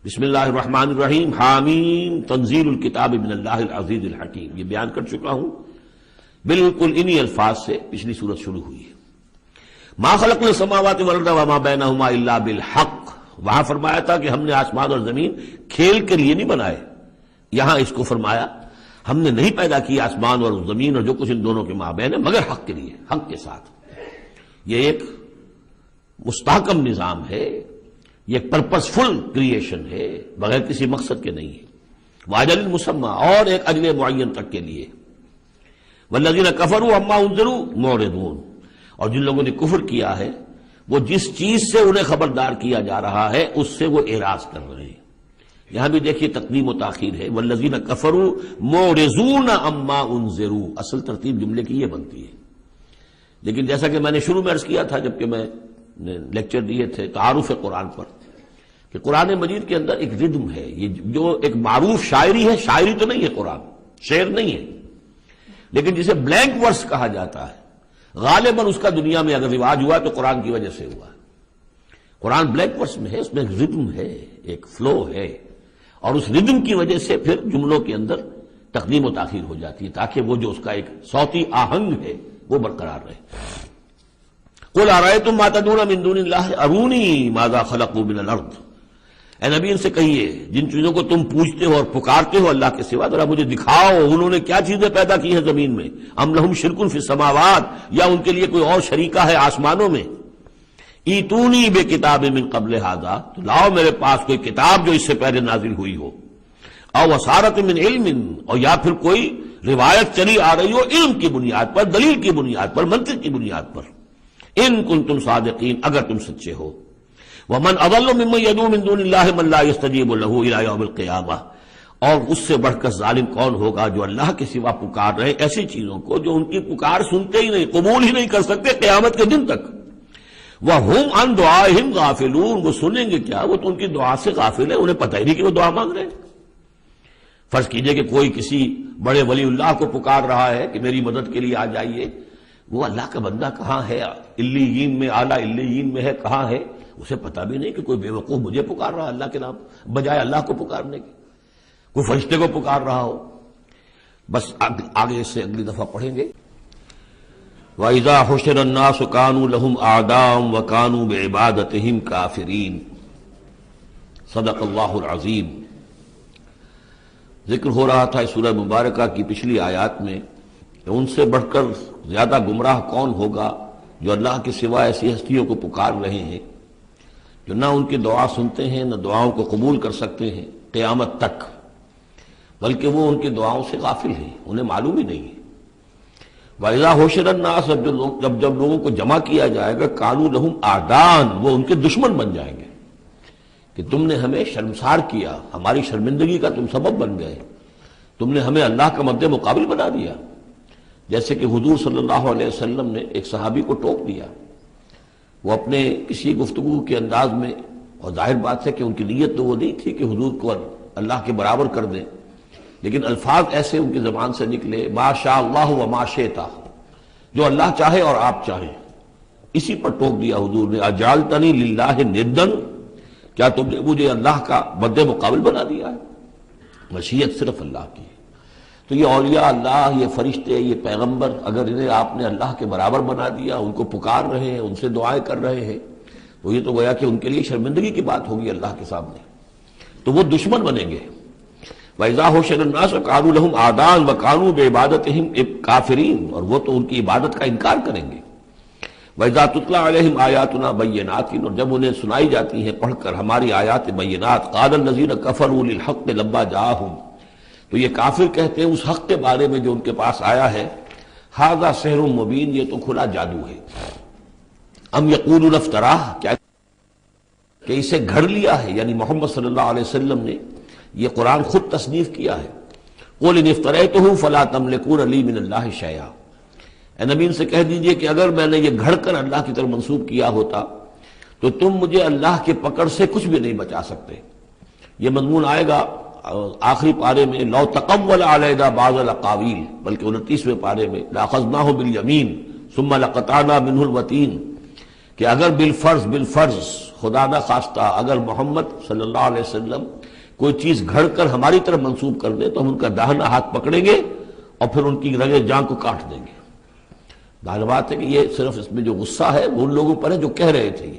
بسم اللہ الرحمن الرحیم حامیم تنزیل الکتاب من اللہ العزیز الحکیم. یہ بیان کر چکا ہوں بالکل انہی الفاظ سے پچھلی سورت شروع ہوئی ہے. ما خلقنا السماوات والارض وما بینہما الا بالحق. وہاں فرمایا تھا کہ ہم نے آسمان اور زمین کھیل کے لیے نہیں بنائے. یہاں اس کو فرمایا ہم نے نہیں پیدا کیا آسمان اور زمین اور جو کچھ ان دونوں کے مابین ہے مگر حق کے لیے، حق کے ساتھ. یہ ایک مستحکم نظام ہے، یہ ایک پرپسفل کریشن ہے، بغیر کسی مقصد کے نہیں ہے. واجل مسمى، اور ایک اجل معین تک کے لیے. والذین کفروا عما انذروا معرضون، اور جن لوگوں نے کفر کیا ہے وہ جس چیز سے انہیں خبردار کیا جا رہا ہے اس سے وہ اعراض کر رہے ہیں. یہاں بھی دیکھیے تقدیم و تاخیر ہے. والذین کفروا معرضون عما انذروا، اصل ترتیب جملے کی یہ بنتی ہے. لیکن جیسا کہ میں نے شروع میں عرض کیا تھا جبکہ میں نے لیکچر دیے تھے تعارف قرآن پر، کہ قرآن مجید کے اندر ایک ردم ہے. یہ جو ایک معروف شاعری ہے، شاعری تو نہیں ہے، قرآن شعر نہیں ہے، لیکن جسے بلینک ورس کہا جاتا ہے، غالباً اس کا دنیا میں اگر رواج ہوا تو قرآن کی وجہ سے ہوا. قرآن بلینک ورس میں ہے، اس میں ایک ردم ہے، ایک فلو ہے، اور اس ردم کی وجہ سے پھر جملوں کے اندر تقدیم و تاخیر ہو جاتی ہے تاکہ وہ جو اس کا ایک صوتی آہنگ ہے وہ برقرار رہے. قل ارأیتم ما تدعون من دون اللہ ارونی ماذا خلقوا من الارض. اے نبی ان سے کہیے جن چیزوں کو تم پوچھتے ہو اور پکارتے ہو اللہ کے سوا، ذرا مجھے دکھاؤ انہوں نے کیا چیزیں پیدا کی ہیں زمین میں. ام لہم شرک فی السماوات، یا ان کے لیے کوئی اور شریکہ ہے آسمانوں میں. ایتونی بے کتاب من قبل ھذا، تو لاؤ میرے پاس کوئی کتاب جو اس سے پہلے نازل ہوئی ہو. او وصارت من علم، اور یا پھر کوئی روایت چلی آ رہی ہو علم کی بنیاد پر، دلیل کی بنیاد پر، منطق کی بنیاد پر. ان کنتم صادقین، اگر تم سچے ہو. ومن اضل ممن يدعو من دون اللہ من لا يستجیب له الى یوم القیامہ، اور اس سے بڑھ کر ظالم کون ہوگا جو اللہ کے سوا پکار رہے ایسی چیزوں کو جو ان کی پکار سنتے ہی نہیں، قبول ہی نہیں کر سکتے قیامت کے دن تک. وَهُمْ عَنْ دُعَائِهِمْ غَافِلُونَ، وہ سنیں گے کیا، وہ تو ان کی دعا سے غافل ہے، انہیں پتہ ہی نہیں کہ وہ دعا مانگ رہے ہیں. فرض کیجئے کہ کوئی کسی بڑے ولی اللہ کو پکار رہا ہے کہ میری مدد کے لیے آ جائیے. وہ اللہ کا بندہ کہاں ہے، علیین میں، اعلیٰ علیین میں ہے، کہاں ہے، اسے پتہ بھی نہیں کہ کوئی بے وقوف مجھے پکار رہا ہے اللہ کے نام بجائے اللہ کو پکارنے کے، کوئی فرشتے کو پکار رہا ہو. بس آگے اس سے اگلی دفعہ پڑھیں گے. وَإِذَا حُشِرَ النَّاسُ كَانُوا لَهُمْ أَعْدَاءً وَكَانُوا بِعِبَادَتِهِمْ كَافِرِينَ. صدق اللہ العظیم. ذکر ہو رہا تھا اس سورہ مبارکہ کی پچھلی آیات میں کہ ان سے بڑھ کر زیادہ گمراہ کون ہوگا جو اللہ کے سوا ایسی ہستیوں کو پکار رہے ہیں جو نہ ان کی دعا سنتے ہیں، نہ دعاؤں کو قبول کر سکتے ہیں قیامت تک، بلکہ وہ ان کی دعاؤں سے غافل ہیں، انہیں معلوم ہی نہیں ہے. وَإِذَا حُشِرَ النَّاسُ، جب لوگوں کو جمع کیا جائے گا، كَانُوا لَهُمْ أَعْدَاءً، وہ ان کے دشمن بن جائیں گے کہ تم نے ہمیں شرمسار کیا، ہماری شرمندگی کا تم سبب بن گئے، تم نے ہمیں اللہ کا مد مقابل بنا دیا. جیسے کہ حضور صلی اللہ علیہ وسلم نے ایک صحابی کو ٹوک دیا، وہ اپنے کسی گفتگو کے انداز میں، اور ظاہر بات ہے کہ ان کی نیت تو وہ نہیں تھی کہ حضور کو اللہ کے برابر کر دیں، لیکن الفاظ ایسے ان کی زبان سے نکلے، ما شاء اللہ و ما شئت، جو اللہ چاہے اور آپ چاہیں. اسی پر ٹوک دیا حضور نے، اجعلتنی للہ ندًا، کیا تم نے مجھے اللہ کا مد مقابل بنا دیا ہے. مشیت صرف اللہ کی ہے. تو یہ اولیاء اللہ، یہ فرشتے، یہ پیغمبر، اگر انہیں آپ نے اللہ کے برابر بنا دیا، ان کو پکار رہے ہیں، ان سے دعائیں کر رہے ہیں، تو یہ تو گویا کہ ان کے لیے شرمندگی کی بات ہوگی اللہ کے سامنے، تو وہ دشمن بنیں گے. وَإِذَا حُشِرَ النَّاسُ كَانُوا لَهُمْ أَعْدَاءً وَكَانُوا بِعِبَادَتِهِمْ كَافِرِينَ، اور وہ تو ان کی عبادت کا انکار کریں گے. وَإِذَا تُتْلَىٰ عَلَيْهِمْ آيَاتُنَا بَيِّنَاتٍ، اور جب انہیں سنائی جاتی ہیں پڑھ کر ہماری آیات بینات، قَالَ الَّذِينَ كَفَرُوا لِلْحَقِّ لَمَّا جَاءَهُمْ، تو یہ کافر کہتے ہیں اس حق کے بارے میں جو ان کے پاس آیا ہے، ھذا سحر مبین، یہ تو کھلا جادو ہے. ام یقولون افتراہ، کیا کہ اسے گھڑ لیا ہے، یعنی محمد صلی اللہ علیہ وسلم نے یہ قرآن خود تصنیف کیا ہے. قل ان افتریتہ فلا تملکون لی من اللہ شیئا، اے نبی ان سے کہہ دیجئے کہ اگر میں نے یہ گھڑ کر اللہ کی طرف منسوب کیا ہوتا تو تم مجھے اللہ کے پکڑ سے کچھ بھی نہیں بچا سکتے. یہ مضمون آئے گا آخری پارے میں، لو تقول علینا بعض الاقاویل، بلکہ 29ویں پارے میں، لاخذناہ بالیمین ثم لقطعنا منہ الوتین، کہ اگر بالفرض خدا نہ خواستہ اگر محمد صلی اللہ علیہ وسلم کوئی چیز گھڑ کر ہماری طرف منسوب کر دے تو ہم ان کا داہنا ہاتھ پکڑیں گے اور پھر ان کی رگے جان کو کاٹ دیں گے۔ ظاہر بات ہے کہ یہ صرف اس میں جو غصہ ہے وہ ان لوگوں پر ہے جو کہہ رہے تھے۔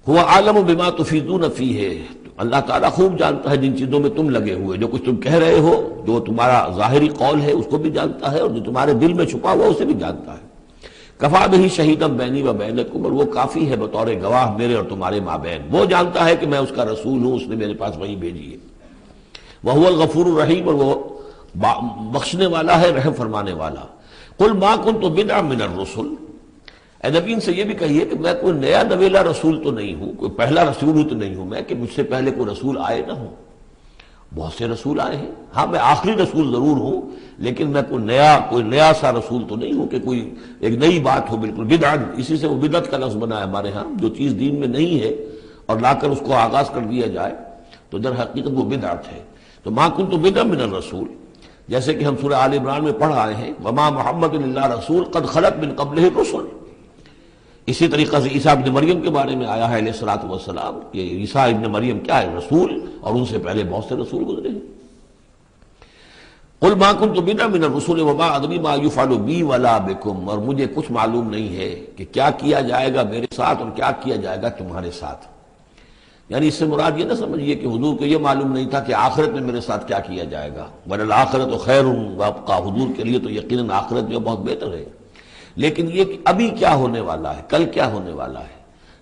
هو عالم بما تفیضون فیہ، اللہ تعالیٰ خوب جانتا ہے جن چیزوں میں تم لگے ہوئے، جو کچھ تم کہہ رہے ہو، جو تمہارا ظاہری قول ہے اس کو بھی جانتا ہے، اور جو تمہارے دل میں چھپا ہوا اسے بھی جانتا ہے۔ کفا بہ شہیدا بینی و بینکم، اور وہ کافی ہے بطور گواہ میرے اور تمہارے مابین، وہ جانتا ہے کہ میں اس کا رسول ہوں، اس نے میرے پاس وحی بھیجی ہے۔ وہو الغفور الرحیم، اور وہ بخشنے والا ہے، رحم فرمانے والا۔ قل ما کنت بدعا من الرسل، اے نبی ان سے یہ بھی کہیے کہ میں کوئی نیا نویلا رسول تو نہیں ہوں، کوئی پہلا رسول ہوں تو نہیں ہوں میں کہ مجھ سے پہلے کوئی رسول آئے نہ ہوں۔ بہت سے رسول آئے ہیں، ہاں میں آخری رسول ضرور ہوں، لیکن میں کوئی نیا سا رسول تو نہیں ہوں کہ کوئی ایک نئی بات ہو بالکل۔ بدعت، اسی سے وہ بدعت کا لفظ بنا ہے ہمارے ہاں، جو چیز دین میں نہیں ہے اور لا کر اس کو آغاز کر دیا جائے تو در حقیقت وہ بدعت ہے۔ تو ما کنت بدعا من الرسول، جیسے کہ ہم سورہ آل عمران میں پڑھ آئے ہیں، وما محمد الا رسول قد خلت من قبلہ الرسل۔ اسی طریقہ سے عیسیٰ ابن مریم کے بارے میں آیا ہے علیہ الصلوۃ والسلام کہ عیسیٰ ابن مریم کیا ہے؟ رسول، اور ان سے پہلے بہت سے رسول گزرے ہیں۔ قل ما كنت بدعا من الرسل وما ادری ما يفعل بي ولا بكم، اور مجھے کچھ معلوم نہیں ہے کہ کیا کیا جائے گا میرے ساتھ اور کیا کیا جائے گا تمہارے ساتھ۔ یعنی اس سے مراد یہ نہ سمجھیے کہ حضور کو یہ معلوم نہیں تھا کہ آخرت میں میرے ساتھ کیا کیا جائے گا، وَلَلْآخِرَةُ خَيْرٌ وَأَبْقَىٰ، حضور کے لیے تو یقیناً آخرت جو بہت بہتر ہے، لیکن یہ کہ ابھی کیا ہونے والا ہے، کل کیا ہونے والا ہے۔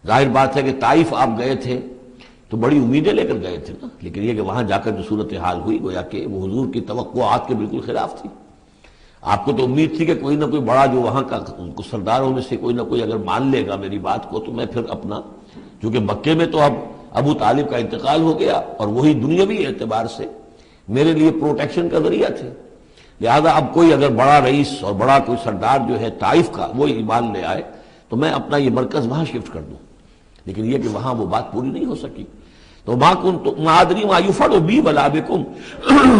ظاہر بات ہے کہ طائف آپ گئے تھے تو بڑی امیدیں لے کر گئے تھے نا، لیکن یہ کہ وہاں جا کر جو صورتحال ہوئی گویا کہ وہ حضور کی توقعات کے بالکل خلاف تھی۔ آپ کو تو امید تھی کہ کوئی نہ کوئی بڑا جو وہاں کا سرداروں میں سے کوئی نہ کوئی اگر مان لے گا میری بات کو تو میں پھر اپنا، چونکہ مکے میں تو اب ابو طالب کا انتقال ہو گیا اور وہی دنیاوی اعتبار سے میرے لیے پروٹیکشن کا ذریعہ تھے، لہذا اب کوئی اگر بڑا رئیس اور بڑا کوئی سردار جو ہے طائف کا وہ ایمان لے آئے تو میں اپنا یہ مرکز وہاں شفٹ کر دوں، لیکن یہ کہ وہاں وہ بات پوری نہیں ہو سکی۔ تو ما ادری ما یفعل بی ولا بکم،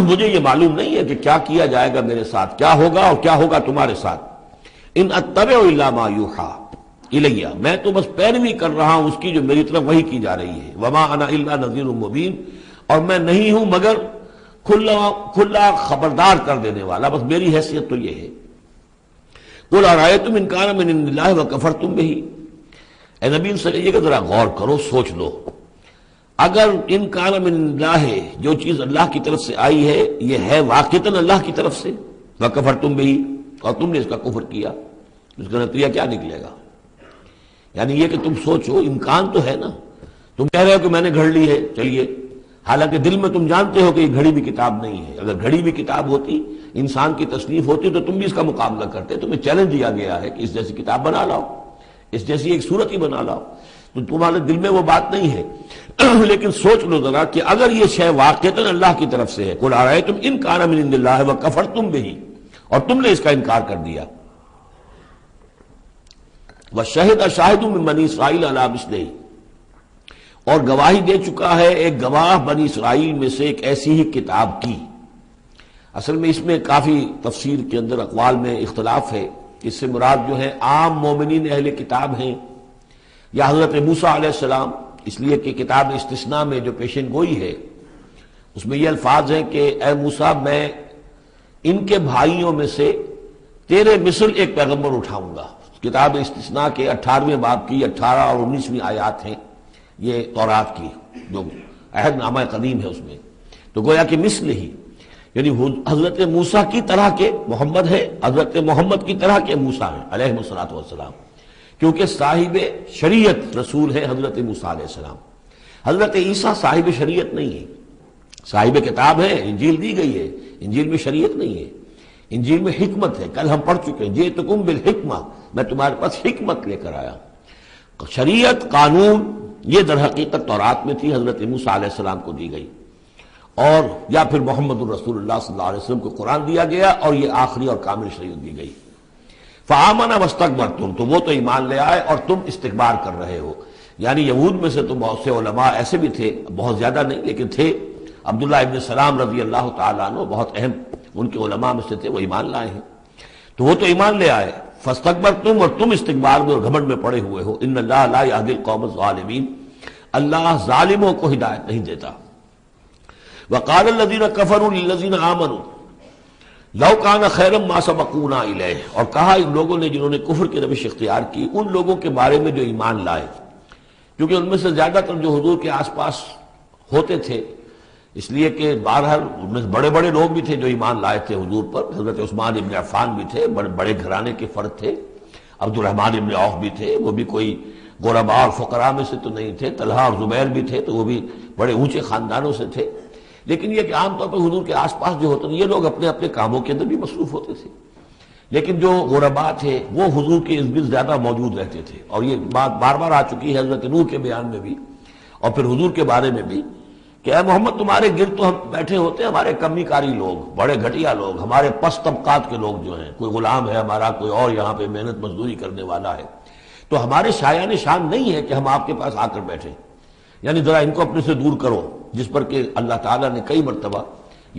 مجھے یہ معلوم نہیں ہے کہ کیا کیا جائے گا میرے ساتھ، کیا ہوگا اور کیا ہوگا تمہارے ساتھ۔ ان اتبع الا ما یوحی الیہ، میں تو بس پیروی کر رہا ہوں اس کی جو میری طرف وحی کی جا رہی ہے۔ وما انا الا نذیر مبین، اور میں نہیں ہوں مگر کھلا خبردار کر دینے والا، بس میری حیثیت تو یہ ہے۔ قل ارأیتم ان کان من عند اللہ وکفرتم بہ، اے نبی ان سے کہیے کہ ذرا غور کرو، سوچ لو، اگر ان کان من عند اللہ، جو چیز اللہ کی طرف سے آئی ہے یہ ہے واقعتاً اللہ کی طرف سے، وکفرتم بہ، اور تم نے اس کا کفر کیا، اس کا نتیجہ کیا نکلے گا؟ یعنی یہ کہ تم سوچو، امکان تو ہے نا، تم کہہ رہے ہو کہ میں نے گھڑ لی ہے، چلیے، حالانکہ دل میں تم جانتے ہو کہ یہ گھڑی بھی کتاب نہیں ہے، اگر گھڑی بھی کتاب ہوتی، انسان کی تصنیف ہوتی تو تم بھی اس کا مقابلہ کرتے، تمہیں چیلنج دیا گیا ہے کہ اس جیسی کتاب بنا لاؤ، اس جیسی ایک صورت ہی بنا لاؤ، تو تمہارے دل میں وہ بات نہیں ہے۔ لیکن سوچ لو ذرا کہ اگر یہ شے واقعتاً اللہ کی طرف سے ہے، قل ارأیتم ان کان من عند اللہ وکفرتم بہ، اور تم نے اس کا انکار کر دیا، وشہد شاہد من بنی اسرائیل علی مثلہ، اور گواہی دے چکا ہے ایک گواہ بنی اسرائیل میں سے ایک ایسی ہی کتاب کی۔ اصل میں اس میں کافی تفسیر کے اندر اقوال میں اختلاف ہے، اس سے مراد جو ہے عام مومنین اہل کتاب ہیں یا حضرت موسیٰ علیہ السلام، اس لیے کہ کتاب استثناء میں جو پیشن گوئی ہے اس میں یہ الفاظ ہیں کہ اے موسیٰ میں ان کے بھائیوں میں سے تیرے مثل ایک پیغمبر اٹھاؤں گا۔ کتاب استثناء کے 18ویں باب کی 18 اور 19ویں آیات ہیں یہ تورات کی، جو عہد نامہ قدیم ہے اس میں، تو گویا کہ مثل ہی، یعنی حضرت موسیٰ کی طرح کے محمد ہے، حضرت محمد کی طرح کے موسیٰ ہیں علیہ الصلوۃ والسلام، کیونکہ صاحب شریعت رسول ہے حضرت موسیٰ علیہ السلام۔ حضرت عیسیٰ صاحب شریعت نہیں ہے، صاحب کتاب ہے، انجیل دی گئی ہے، انجیل میں شریعت نہیں ہے، انجیل میں حکمت ہے، کل ہم پڑھ چکے ہیں جئتکم بالحکمہ، میں تمہارے پاس حکمت لے کر آیا۔ شریعت، قانون، یہ در حقیقت تورات میں تھی، حضرت موسیٰ علیہ السلام کو دی گئی، اور یا پھر محمد الرسول اللہ صلی اللہ علیہ وسلم کو قرآن دیا گیا اور یہ آخری اور کامل شریعت دی گئی۔ فآمن واستکبرتم، تو وہ تو ایمان لے آئے اور تم استکبار کر رہے ہو۔ یعنی یہود میں سے تو بہت سے علماء ایسے بھی تھے، بہت زیادہ نہیں لیکن تھے، عبداللہ ابن سلام رضی اللہ تعالیٰ عنہ بہت اہم ان کے علماء میں سے تھے، وہ ایمان لائے ہیں، تو وہ تو ایمان لے آئے، فاستکبرتم، اور تم استکبار میں اور گھمنڈ میں پڑے ہوئے ہو. ان اللہ لا یہدی القوم الظالمین، اللہ ظالموں کو ہدایت نہیں دیتا. وقال الذین کفروا للذین آمنوا لو کان خیرا ما سبقونا الیہ، اور کہا ان لوگوں نے جنہوں نے کفر کی روش اختیار کی ان لوگوں کے بارے میں جو ایمان لائے، کیونکہ ان میں سے زیادہ تر جو حضور کے آس پاس ہوتے تھے، اس لیے کہ بہرحال ان میں بڑے بڑے لوگ بھی تھے جو ایمان لائے تھے حضور پر. حضرت عثمان ابن عفان بھی تھے، بڑے بڑے گھرانے کے فرد تھے. عبد الرحمن ابن عوف بھی تھے، وہ بھی کوئی غرباء اور فقراء میں سے تو نہیں تھے. طلحہ اور زبیر بھی تھے تو وہ بھی بڑے اونچے خاندانوں سے تھے. لیکن یہ کہ عام طور پر حضور کے آس پاس جو ہوتے ہیں یہ لوگ اپنے اپنے کاموں کے اندر بھی مصروف ہوتے تھے، لیکن جو غرباء تھے وہ حضور کے ارد گرد زیادہ موجود رہتے تھے. اور یہ بات بار بار آ چکی ہے حضرت نوح کے بیان میں بھی اور پھر حضور کے بارے میں بھی کہ اے محمد تمہارے گرد تو ہم بیٹھے ہوتے ہیں ہمارے کمی کاری لوگ، بڑے گھٹیا لوگ، ہمارے پست طبقات کے لوگ جو ہیں، کوئی غلام ہے ہمارا، کوئی اور یہاں پہ محنت مزدوری کرنے والا ہے، تو ہمارے شایان شان نہیں ہے کہ ہم آپ کے پاس آ کر بیٹھیں. یعنی ذرا ان کو اپنے سے دور کرو. جس پر کہ اللہ تعالیٰ نے کئی مرتبہ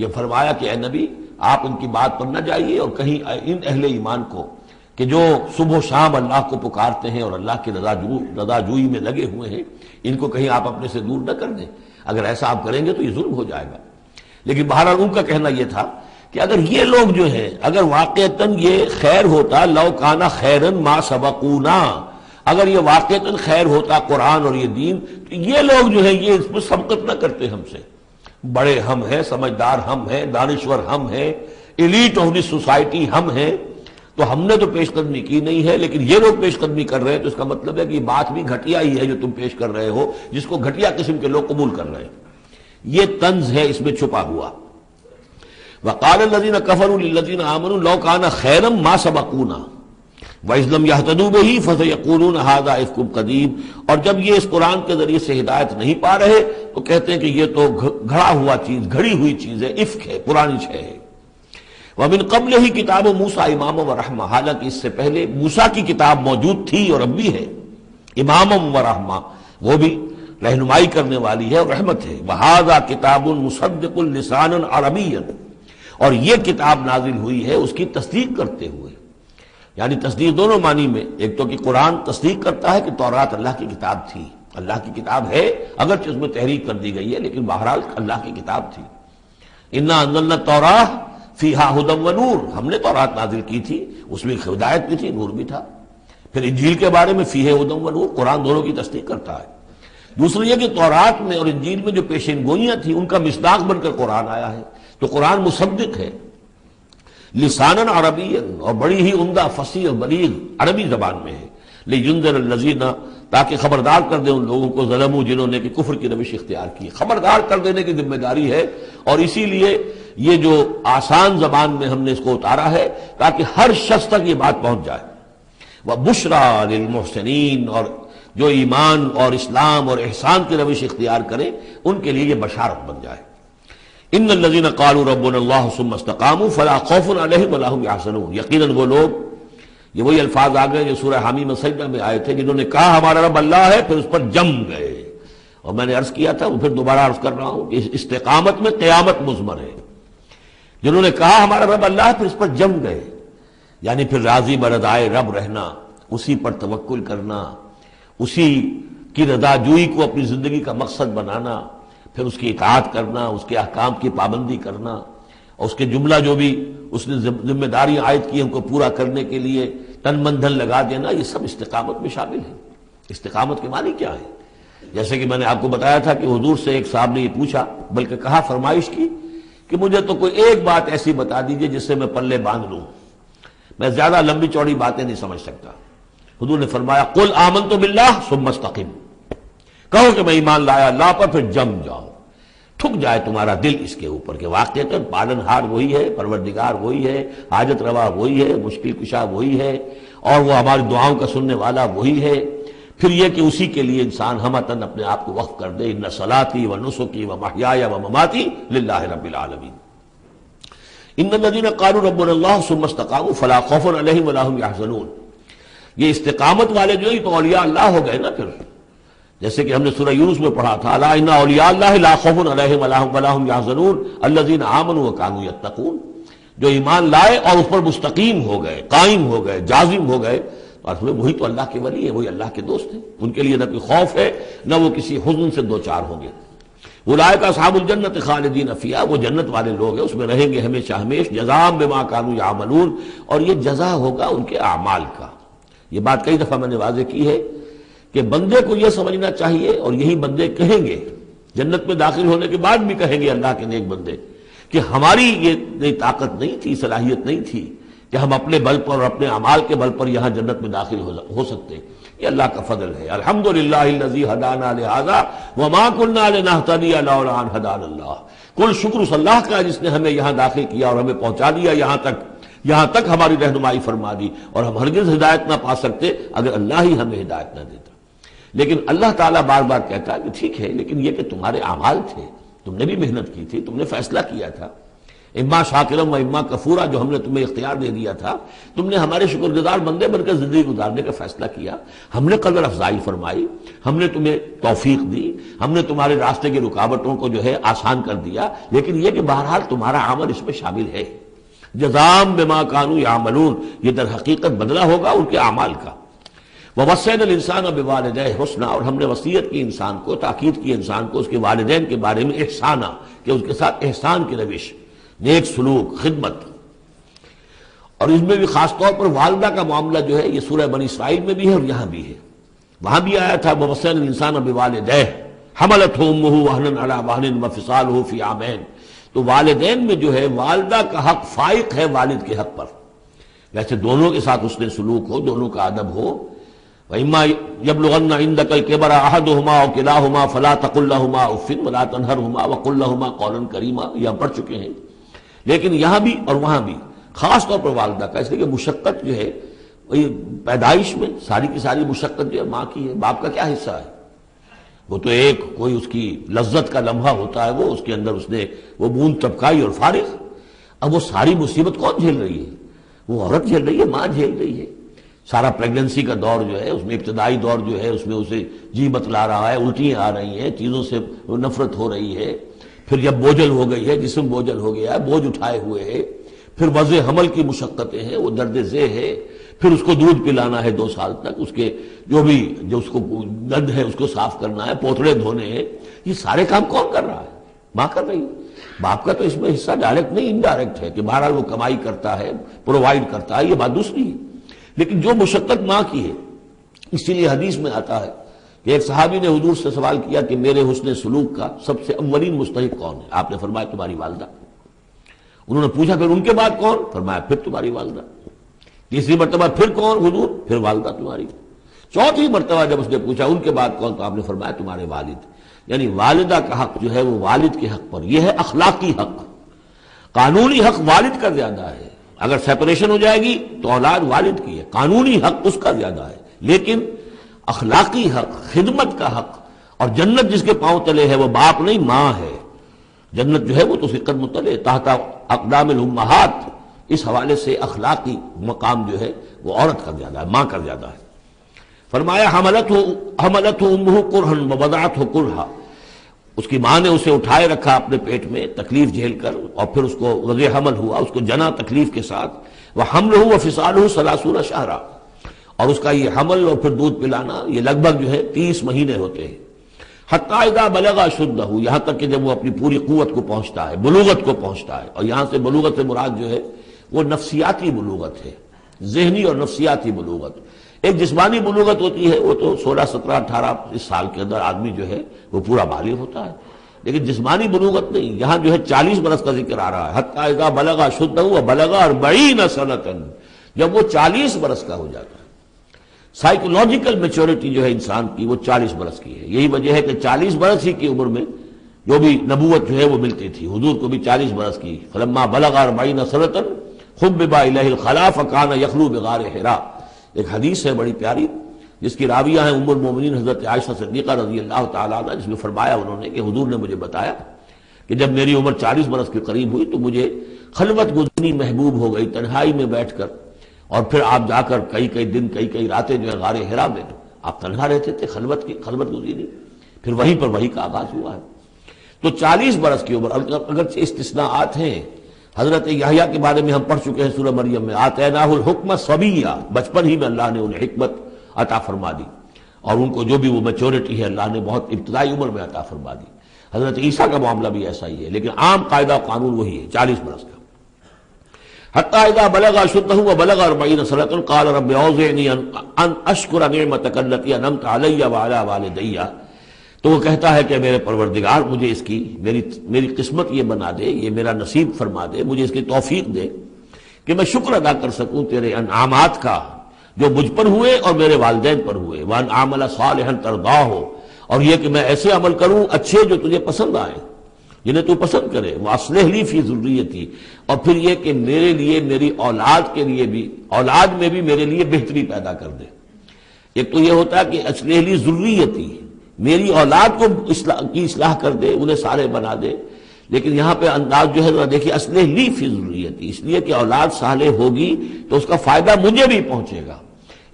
یہ فرمایا کہ اے نبی آپ ان کی بات پر نہ جائیے، اور کہیں ان اہل ایمان کو کہ جو صبح و شام اللہ کو پکارتے ہیں اور اللہ کی رضا جوئی میں لگے ہوئے ہیں، ان کو کہیں آپ اپنے سے دور نہ کر دیں. اگر ایسا آپ کریں گے تو یہ ظلم ہو جائے گا. لیکن بہرحال ان کا کہنا یہ تھا کہ اگر یہ لوگ جو ہیں، اگر واقعتاً یہ خیر ہوتا، لو کانا خیرن ما سبقونا، اگر یہ واقعتاً خیر ہوتا قرآن اور یہ دین، تو یہ لوگ جو ہیں یہ اس میں سبقت نہ کرتے ہم سے. بڑے ہم ہیں، سمجھدار ہم ہیں، دانشور ہم ہیں، ایلیٹ آف دی سوسائٹی ہم ہیں، تو ہم نے تو پیش قدمی کی نہیں ہے، لیکن یہ لوگ پیش قدمی کر رہے ہیں، تو اس کا مطلب ہے کہ یہ بات بھی گھٹیا ہی ہے جو تم پیش کر رہے ہو، جس کو گھٹیا قسم کے لوگ قبول کر رہے ہیں. یہ طنز ہے اس میں چھپا ہوا. وقال الذین کفروا للذین آمنوا لو کان خیرا ما سبقونا وَإِذْ لَمْ يَهْتَدُوا بِهِ فَسَيَقُولُونَ هَذَا إِفْكٌ قَدِيمٌ. اور جب یہ اس قرآن کے ذریعے سے ہدایت نہیں پا رہے تو کہتے ہیں کہ یہ تو گھڑا ہوا چیز، گھڑی ہوئی چیز ہے، افک ہے، پرانی شے ہے. وَمِن قَبْلِهِ كِتَابُ مُوسَىٰ إِمَامًا وَرَحْمَةً، حالانکہ اس سے پہلے موسیٰ کی کتاب موجود تھی اور اب بھی ہے، امامًا ورحمہ، وہ بھی رہنمائی کرنے والی ہے اور رحمت ہے. وَهَذَا كِتَابٌ مُصَدِّقٌ لِسَانًا عَرَبِيًّا، اور یہ کتاب نازل ہوئی ہے اس کی تصدیق کرتے ہوئے. یعنی تصدیق دونوں معنی میں، ایک تو کہ قرآن تصدیق کرتا ہے کہ تورات اللہ کی کتاب تھی، اللہ کی کتاب ہے، اگرچہ اس میں تحریف کر دی گئی ہے لیکن بہرحال اللہ کی کتاب تھی. انا انزلنا التوراۃ فیہا ھدی ونور، ہم نے تورات نازل کی تھی، اس میں ہدایت بھی تھی، نور بھی تھا. پھر انجیل کے بارے میں فیہ ھدی ونور، قرآن دونوں کی تصدیق کرتا ہے. دوسری یہ کہ تورات میں اور انجیل میں جو پیشین گوئیاں تھیں ان کا مصداق بن کر قرآن آیا ہے، تو قرآن مصدق ہے لساناً عربیًا، اور بڑی ہی عمدہ فصیح اور بلیغ عربی زبان میں ہے. لِيُنذِرَ الَّذِينَ، تاکہ خبردار کر دیں ان لوگوں کو ظلموا، جنہوں نے کہ کفر کی روش اختیار کی. خبردار کر دینے کی ذمہ داری ہے، اور اسی لیے یہ جو آسان زبان میں ہم نے اس کو اتارا ہے تاکہ ہر شخص تک یہ بات پہنچ جائے. وَبُشْرَىٰ لِلْمُحْسِنِينَ، اور جو ایمان اور اسلام اور احسان کی روش اختیار کریں ان کے لیے یہ بشارت بن جائے. ان الذين قالوا ربنا الله ثم استقاموا فلا خوف عليهم ولا هم يحزنون، یقیناً وہ لوگ، یہ وہی الفاظ آ گئے جو سورہ حمیم سجدہ میں آئے تھے، جنہوں نے کہا ہمارا رب اللہ ہے پھر اس پر جم گئے. اور میں نے عرض کیا تھا، پھر دوبارہ عرض کر رہا ہوں کہ استقامت میں قیامت مضمر ہے. جنہوں نے کہا ہمارا رب اللہ ہے پھر اس پر جم گئے، یعنی پھر راضی برضائے رب رہنا، اسی پر توکل کرنا، اسی کی رضا جوئی کو اپنی زندگی کا مقصد بنانا، پھر اس کی اطاعت کرنا، اس کے احکام کی پابندی کرنا، اور اس کے جملہ جو بھی اس نے ذمہ داریاں عائد کی ان کو پورا کرنے کے لیے تن من دھن لگا دینا، یہ سب استقامت میں شامل ہے. استقامت کے معنی کیا ہے؟ جیسے کہ میں نے آپ کو بتایا تھا کہ حضور سے ایک صاحب نے یہ پوچھا، بلکہ کہا، فرمائش کی کہ مجھے تو کوئی ایک بات ایسی بتا دیجئے جس سے میں پلے باندھ لوں، میں زیادہ لمبی چوڑی باتیں نہیں سمجھ سکتا. حضور نے فرمایا، قل آمنت باللہ ثم استقم، کہو کہ میں ایمان لایا اللہ پر پھر جم جاؤ، ٹھک جائے تمہارا دل اس کے اوپر کہ واقعتاً پالن ہار وہی ہے، پروردگار وہی ہے، حاجت روا وہی ہے، مشکل کشا وہی ہے، اور وہ ہماری دعاؤں کا سننے والا وہی ہے. پھر یہ کہ اسی کے لیے انسان ہمتاً اپنے آپ کو وقف کر دے. ان صلاتی و نسکی و محیای و مماتی للہ رب العالمین. ان الذین قالوا ربنا اللہ ثم استقاموا فلا خوف علیہم ولا هم يحزنون. یہ استقامت والے جو ہی تو اولیاء اللہ ہو گئے نا. پھر جیسے کہ ہم نے سورہ یونس میں پڑھا تھا، الا ان اولیاء اللہ لا خوف علیہم ولا هم يحزنون الذین آمنوا وكانوا يتقون. جو ایمان لائے اور اس پر مستقیم ہو گئے، قائم ہو گئے، جازم ہو گئے، اور وہی تو اللہ کے ولی ہیں، وہی اللہ کے دوست ہیں۔ ان کے لیے نہ کوئی خوف ہے، نہ وہ کسی حزن سے دوچار ہوں گے۔ اولئک اصحاب الجنت خالدین فیہا، وہ جنت والے لوگ ہیں، اس میں رہیں گے ہمیشہ ہمیش، جزاء بما کانوا یعملون، اور یہ جزا ہوگا ان کے اعمال کا۔ یہ بات کئی دفعہ میں نے واضح کی ہے کہ بندے کو یہ سمجھنا چاہیے، اور یہی بندے کہیں گے جنت میں داخل ہونے کے بعد بھی کہیں گے اللہ کے نیک بندے کہ ہماری یہ طاقت نہیں تھی، صلاحیت نہیں تھی کہ ہم اپنے بل پر اور اپنے اعمال کے بل پر یہاں جنت میں داخل ہو سکتے۔ یہ اللہ کا فضل ہے۔ الحمدللہ الذی ہدانا لہذا وما کنا لنہتدی لولا ان ہدانا اللہ، کل شکر اس اللہ کا جس نے ہمیں یہاں داخل کیا اور ہمیں پہنچا دیا یہاں تک ہماری رہنمائی فرما دی، اور ہم ہرگز ہدایت نہ پا سکتے اگر اللہ ہی ہمیں ہدایت نہ دیتا۔ لیکن اللہ تعالیٰ بار بار کہتا ہے کہ ٹھیک ہے، لیکن یہ کہ تمہارے اعمال تھے، تم نے بھی محنت کی تھی، تم نے فیصلہ کیا تھا، اما شاکرم و اما کفورا، جو ہم نے تمہیں اختیار دے دیا تھا، تم نے ہمارے شکر گزار بندے بن کر زندگی گزارنے کا فیصلہ کیا، ہم نے قدر افزائی فرمائی، ہم نے تمہیں توفیق دی، ہم نے تمہارے راستے کی رکاوٹوں کو جو ہے آسان کر دیا، لیکن یہ کہ بہرحال تمہارا عمل اس میں شامل ہے۔ جزاء بما کانوا یعملون، یہ در حقیقت بدلہ ہوگا ان کے اعمال کا۔ ووصینا الانسان بوالدیہ حسنا، اور ہم نے وصیت کی انسان کو، تاکید کی انسان کو اس کے والدین کے بارے میں احسانا، کہ اس کے ساتھ احسان کی روش، نیک سلوک، خدمت۔ اور اس میں بھی خاص طور پر والدہ کا معاملہ جو ہے یہ سورہ بنی اسرائیل میں بھی ہے اور یہاں بھی ہے۔ وہاں بھی آیا تھا ووصینا الانسان بوالدیہ حملتہ امہ وہنا علی وہن وفصالہ فی عامین، تو والدین میں جو ہے والدہ کا حق فائق ہے والد کے حق پر، ویسے دونوں کے ساتھ اس نے سلوک ہو، دونوں کا ادب ہو۔ وَإِمَّا يَبْلُغَنَّ عِندَكَ الْكِبَرَ أَحَدُهُمَا أَوْ كِلَاهُمَا فَلَا تَقُل لَّهُمَا أُفٍّ وَلَا تَنْهَرْهُمَا وَقُل لَّهُمَا قَوْلًا كَرِيمًا، یہ ہم پڑھ چکے ہیں۔ لیکن یہاں بھی اور وہاں بھی خاص طور پر والدہ کا، اس لیے کہ مشقت جو ہے پیدائش میں ساری کی ساری مشقت جو ہے ماں کی ہے، باپ کا کیا حصہ ہے؟ وہ تو ایک کوئی اس کی لذت کا لمحہ ہوتا ہے، وہ اس کے اندر اس نے وہ بوند ٹپکائی اور فارغ۔ اب وہ ساری مصیبت کون جھیل رہی ہے؟ وہ عورت جھیل رہی ہے، ماں جھیل رہی ہے۔ سارا پریگننسی کا دور جو ہے، اس میں ابتدائی دور جو ہے، اس میں اسے جی بتلا رہا ہے، الٹیاں آ رہی ہیں، چیزوں سے نفرت ہو رہی ہے، پھر جب بوجھل ہو گئی ہے، جسم بوجھل ہو گیا ہے، بوجھ اٹھائے ہوئے ہے، پھر وضع حمل کی مشقتیں ہیں، وہ درد ذہ ہے، پھر اس کو دودھ پلانا ہے 2 سال تک، اس کے جو اس کو گند ہے اس کو صاف کرنا ہے، پوتڑے دھونے ہیں، یہ سارے کام کون کر رہا ہے؟ ماں کر رہی ہے۔ باپ کا تو اس میں حصہ ڈائریکٹ نہیں انڈائریکٹ ہے کہ بہرحال وہ کمائی کرتا ہے، پرووائڈ کرتا ہے، یہ بات دوسری ہے، لیکن جو مشقت ماں کی ہے۔ اسی لیے حدیث میں آتا ہے کہ ایک صحابی نے حضور سے سوال کیا کہ میرے حسن سلوک کا سب سے اولین مستحق کون ہے؟ آپ نے فرمایا تمہاری والدہ۔ انہوں نے پوچھا پھر ان کے بعد کون؟ فرمایا پھر تمہاری والدہ۔ تیسری مرتبہ پھر کون؟ حضور پھر والدہ تمہاری۔ چوتھی مرتبہ جب اس نے پوچھا ان کے بعد کون، تو آپ نے فرمایا تمہارے والد۔ یعنی والدہ کا حق جو ہے وہ والد کے حق پر، یہ ہے اخلاقی حق۔ قانونی حق والد کا زیادہ ہے، اگر سیپریشن ہو جائے گی تو اولاد والد کی ہے، قانونی حق اس کا زیادہ ہے، لیکن اخلاقی حق، خدمت کا حق، اور جنت جس کے پاؤں تلے ہے وہ باپ نہیں ماں ہے۔ جنت جو ہے وہ تو اس کے قدم تلے تحت اقدام الامہات، اس حوالے سے اخلاقی مقام جو ہے وہ عورت کا زیادہ ہے، ماں کا زیادہ ہے۔ فرمایا حملتہ امہ کرہا ووضعتہ کرہا، اس کی ماں نے اسے اٹھائے رکھا اپنے پیٹ میں تکلیف جھیل کر، اور پھر اس کو وضع حمل ہوا، اس کو جنا تکلیف کے ساتھ، وحملہ وفصالہ 30 شہرا، اور اس کا یہ حمل اور پھر دودھ پلانا یہ لگ بھگ جو ہے 30 مہینے ہوتے ہیں۔ حتی اذا بلغ اشدہ، یہاں تک کہ جب وہ اپنی پوری قوت کو پہنچتا ہے، بلوغت کو پہنچتا ہے، اور یہاں سے بلوغت سے مراد جو ہے وہ نفسیاتی بلوغت ہے، ذہنی اور نفسیاتی بلوغت۔ ایک جسمانی بلوغت ہوتی ہے، وہ تو 16 17 18 اس سال کے اندر آدمی جو ہے وہ پورا بالغ ہوتا ہے، لیکن جسمانی بلوغت نہیں، یہاں جو ہے 40 برس کا ذکر آ رہا ہے۔ حتی اذا بلغ اشدہ وبلغ 40 سنۃ، جب وہ 40 برس کا ہو جاتا ہے۔ سائیکولوجیکل میچورٹی جو ہے انسان کی وہ 40 برس کی ہے۔ یہی وجہ ہے کہ 40 برس ہی کی عمر میں جو بھی نبوت جو ہے وہ ملتی تھی، حضور کو بھی 40 برس کی۔ فلما بلغ 40 سنۃ حبب الیہ الخلا فکان یخلو بغار حرا، ایک حدیث ہے بڑی پیاری جس کی راویہ ہیں ام المومنین حضرت عائشہ صدیقہ رضی اللہ تعالیٰ عنہ، جس میں فرمایا انہوں نے کہ حضور نے مجھے بتایا کہ جب میری عمر 40 برس کے قریب ہوئی تو مجھے خلوت گزرنی محبوب ہو گئی، تنہائی میں بیٹھ کر، اور پھر آپ جا کر کئی دن کئی راتیں جو ہے غار حرا میں آپ تنہا رہتے تھے، خلوت گزری، پھر وہیں پر وہی کا آغاز ہوا ہے۔ تو 40 برس کی عمر، اگرچہ استثناءات ہیں، حضرت یحییٰ کے بارے میں ہم پڑھ چکے ہیں سورہ مریم میں، آتیناہ الحکم صبیہ، بچپن ہی میں اللہ نے انہیں حکمت عطا فرما دی، اور ان کو جو بھی وہ میچورٹی ہے اللہ نے بہت ابتدائی عمر میں عطا فرما دی۔ حضرت عیسیٰ کا معاملہ بھی ایسا ہی ہے، لیکن عام قاعدہ قانون وہی ہے 40 برس کا۔ حتیٰ اذا بلغ اشدہ وبلغ 40 سنة قال رب اوزعنی ان اشکر نعمتک التی انعمت علی وعلی والدی، تو وہ کہتا ہے کہ میرے پروردگار مجھے اس کی میری قسمت یہ بنا دے، یہ میرا نصیب فرما دے، مجھے اس کی توفیق دے کہ میں شکر ادا کر سکوں تیرے انعامات کا جو مجھ پر ہوئے اور میرے والدین پر ہوئے، وان اعمل صالحا ترضاہ، اور یہ کہ میں ایسے عمل کروں اچھے جو تجھے پسند آئے، جنہیں تو پسند کرے، واصلح لی فی ذریتی، اور پھر یہ کہ میرے لیے میری اولاد کے لیے بھی، اولاد میں بھی میرے لیے بہتری پیدا کر دے۔ ایک تو یہ ہوتا ہے کہ اصلح لی ذریتی، میری اولاد کو اصلاح کر دے، انہیں صالح بنا دے، لیکن یہاں پہ انداز جو ہے ذرا دیکھیے، اصلح لی فی ذریتی، اس لیے کہ اولاد صالح ہوگی تو اس کا فائدہ مجھے بھی پہنچے گا،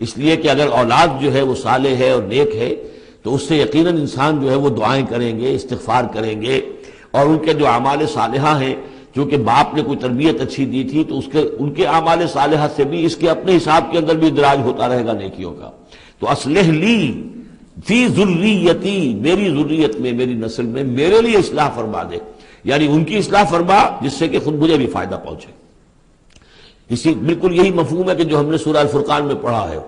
اس لیے کہ اگر اولاد جو ہے وہ صالح ہے اور نیک ہے تو اس سے یقیناً انسان جو ہے وہ دعائیں کریں گے، استغفار کریں گے، اور ان کے جو اعمال صالحہ ہیں، چونکہ باپ نے کوئی تربیت اچھی دی تھی تو ان کے اعمال صالحہ سے بھی اس کے اپنے حساب کے اندر بھی ادراج ہوتا رہے گا نیکیوں کا۔ تو اصلح لی فی ذریتی، میری ذریت میں، میری نسل میں میرے لیے اصلاح فرما دے، یعنی ان کی اصلاح فرما جس سے کہ خود مجھے بھی فائدہ پہنچے۔ اسی بالکل یہی مفہوم ہے کہ جو ہم نے سورہ الفرقان میں پڑھا ہے،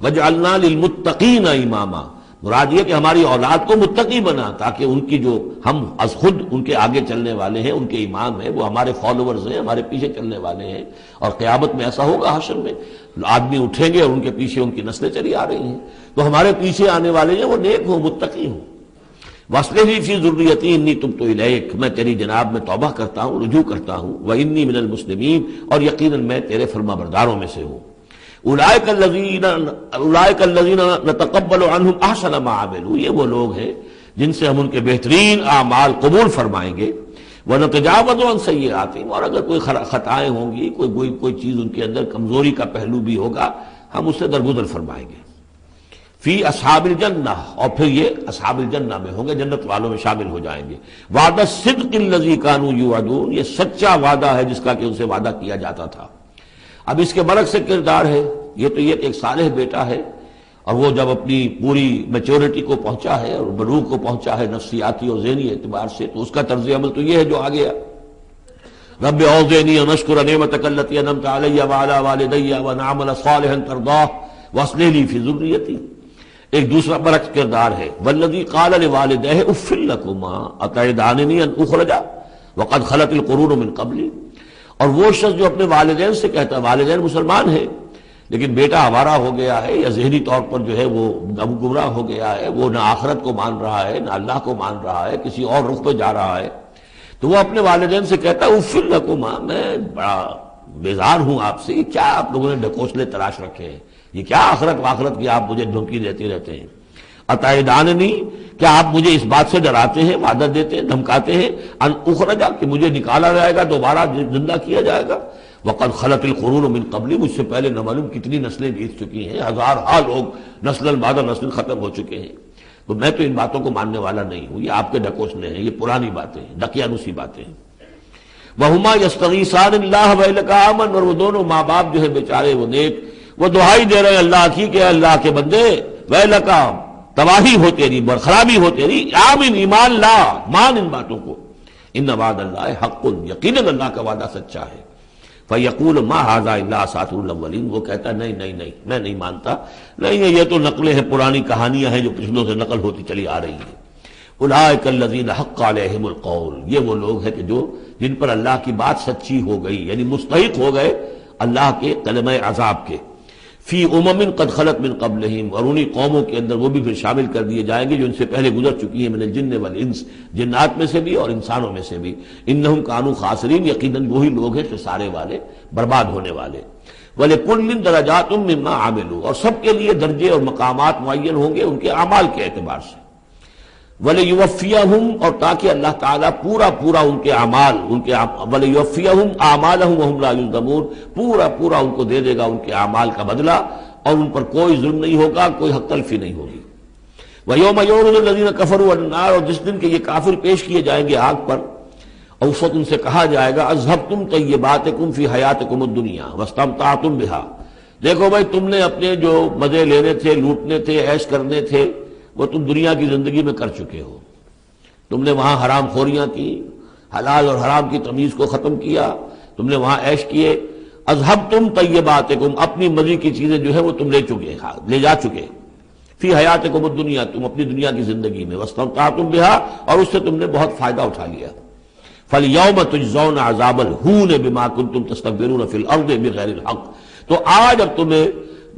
وَجْعَلْنَا لِلْمُتَّقِينَ إِمَامًا، مراد یہ کہ ہماری اولاد کو متقی بنا، تاکہ ان کی جو ہم از خود ان کے آگے چلنے والے ہیں، ان کے امام ہیں، وہ ہمارے فالوورز ہیں، ہمارے پیچھے چلنے والے ہیں، اور قیامت میں ایسا ہوگا حشر میں آدمی اٹھیں گے اور ان کے پیچھے ان کی نسلیں چلی آ رہی ہیں، تو ہمارے پیچھے آنے والے ہیں وہ نیک ہوں، متقی ہوں۔ وَاصْلِحْ لِي فِي ذُرِّيَّتِي إِنِّي تُبْتُ إِلَيْكَ، میں تیری جناب میں توبہ کرتا ہوں، رجوع کرتا ہوں، وَإِنِّي مِنَ الْمُسْلِمِينَ، اور یقیناً میں تیرے فرما برداروں میں سے ہوں۔ اولئک الذین نتقبل عنہم احسن ما عملوا، یہ وہ لوگ ہیں جن سے ہم ان کے بہترین اعمال قبول فرمائیں گے، ونتجاوز عن سیئاتہم، اور اگر کوئی خطائیں ہوں گی، کوئی چیز ان کے اندر کمزوری کا پہلو بھی ہوگا، ہم اس سے درگزر فرمائیں گے۔ فی اصحاب الجنہ، اور پھر یہ اصحاب الجنہ میں ہوں گے، جنت والوں میں شامل ہو جائیں گے۔ وعد الصدق الذی کانوا یوعدون، یہ سچا وعدہ ہے جس کا کہ ان سے وعدہ کیا جاتا تھا۔ اب اس کے برعکس سے کردار ہے، یہ تو یہ کہ ایک صالح بیٹا ہے، اور وہ جب اپنی پوری میچورٹی کو پہنچا ہے اور بلوغ کو پہنچا ہے نفسیاتی اور ذہنی اعتبار سے، تو اس کا طرز عمل تو یہ ہے جو آ گیا، رب اوزعنی ان اشکر نعمتک التی انعمت علی وعلی والدی وان اعمل صالحا ترضاہ واصلح لی فی ذریتی۔ ایک دوسرا برعکس کردار ہے، والذی قال لوالدیہ اف لکما اتعداننی ان اخرج وقد خلت القرون من قبلی، اور وہ شخص جو اپنے والدین سے کہتا ہے، والدین مسلمان ہیں لیکن بیٹا آوارہ ہو گیا ہے یا ذہنی طور پر جو ہے وہ گمراہ ہو گیا ہے، وہ نہ آخرت کو مان رہا ہے نہ اللہ کو مان رہا ہے، کسی اور رخ پہ جا رہا ہے، تو وہ اپنے والدین سے کہتا ہے اف لکما، میں بڑا بیزار ہوں آپ سے، یہ کیا آپ لوگوں نے ڈھکوسلے تراش رکھے ہیں، یہ کیا آخرت واخرت کی آپ مجھے دھمکی دیتے رہتے ہیں، اتعداننی، کیا آپ مجھے اس بات سے ڈراتے ہیں، وعدہ دیتے ہیں، دھمکاتے ہیں، ان اخرجا، کہ مجھے نکالا جائے گا، دوبارہ زندہ کیا جائے گا، وقد خلت القرون من قبلی، مجھ سے پہلے نہ معلوم کتنی نسلیں بیت چکی ہیں، ہزارہا لوگ نسل بعد نسل ختم ہو چکے ہیں، تو میں تو ان باتوں کو ماننے والا نہیں ہوں، یہ آپ کے ڈھکوسلے ہیں، یہ پرانی باتیں ہیں، دقیانوسی باتیں ہیں۔ وہما یستغیثان اللہ ویلک آمن، اور وہ دونوں ماں باپ جو ہے بیچارے وہ نیک، وہ دعائی دے رہے ہیں اللہ کی کہ اللہ کے بندے، ویلک، تباہی ہو تیری، خرابی ہو تیری، آمن، ایمان لا، مان ان باتوں کو، ان وعد اللہ حق، یقیناً اللہ کا وعدہ سچا ہے۔ فیقول ما ھذا الا اساطیر الاولین، وہ کہتا ہے نہیں نہیں نہیں، میں نہیں مانتا، نہیں یہ تو نقلیں ہیں، پرانی کہانیاں ہیں جو پچھلوں سے نقل ہوتی چلی آ رہی ہیں۔ اولئک الذین حق علیہم القول، یہ وہ لوگ ہیں کہ جن پر اللہ کی بات سچی ہو گئی، یعنی مستحق ہو گئے اللہ کے کلمہ عذاب کے، فی امم قد خلت من قبلہم، اور انہی قوموں کے اندر وہ بھی پھر شامل کر دیے جائیں گے جو ان سے پہلے گزر چکی ہیں، من الجن والانس، جنات میں سے بھی اور انسانوں میں سے بھی، انہم کانوا خاسرین، یقیناً وہی لوگ ہیں خسارے والے، برباد ہونے والے۔ وَلِكُلٍّ دَرَجَاتٌ مِّمَّا عَمِلُوا، اور سب کے لیے درجے اور مقامات معین ہوں گے ان کے اعمال کے اعتبار سے۔ وَلِيُوَفِّيَهُمْ، اور تاکہ اللہ تعالیٰ پورا ان کے اعمال، وَلِيُوَفِّيَهُمْ أَعْمَالَهُمْ وَهُمْ لَا يُظْلَمُونَ، پورا ان کو دے دے گا ان کے اعمال کا بدلہ، اور ان پر کوئی ظلم نہیں ہوگا، کوئی حق تلفی نہیں ہوگی۔ وَيَوْمَ يُعْرَضُ الَّذِينَ كَفَرُوا عَلَى النَّارِ، اور جس دن کہ یہ کافر پیش کیے جائیں گے آگ پر، اور اس وقت ان سے کہا جائے گا اذھبتم طیباتکم فی حیاتکم الدنیا واستمتعتم بہا، دیکھو بھائی تم نے اپنے جو مزے لینے تھے، لوٹنے تھے، عیش کرنے تھے، وہ تم دنیا کی زندگی میں کر چکے ہو. تم نے وہاں حرام خوریاں کی، حلال اور حرام کی تمیز کو ختم کیا، تم نے وہاں عیش کیے. اذھبتم طیباتکم، اپنی مزے کی چیزیں جو ہے وہ تم لے جا چکے. فی حیاتکم الدنیا، تم اپنی دنیا کی زندگی میں، واستمتعتم بہا، اور اس سے تم نے بہت فائدہ اٹھا لیا. فَالْيَوْمَ تُجْزَوْنَ عَذَابَ الْهُونِ بِمَا كُنتُمْ تَسْتَكْبِرُونَ فِي الْأَرْضِ بِغَيْرِ الْحَقِّ، تو آج اب تمہیں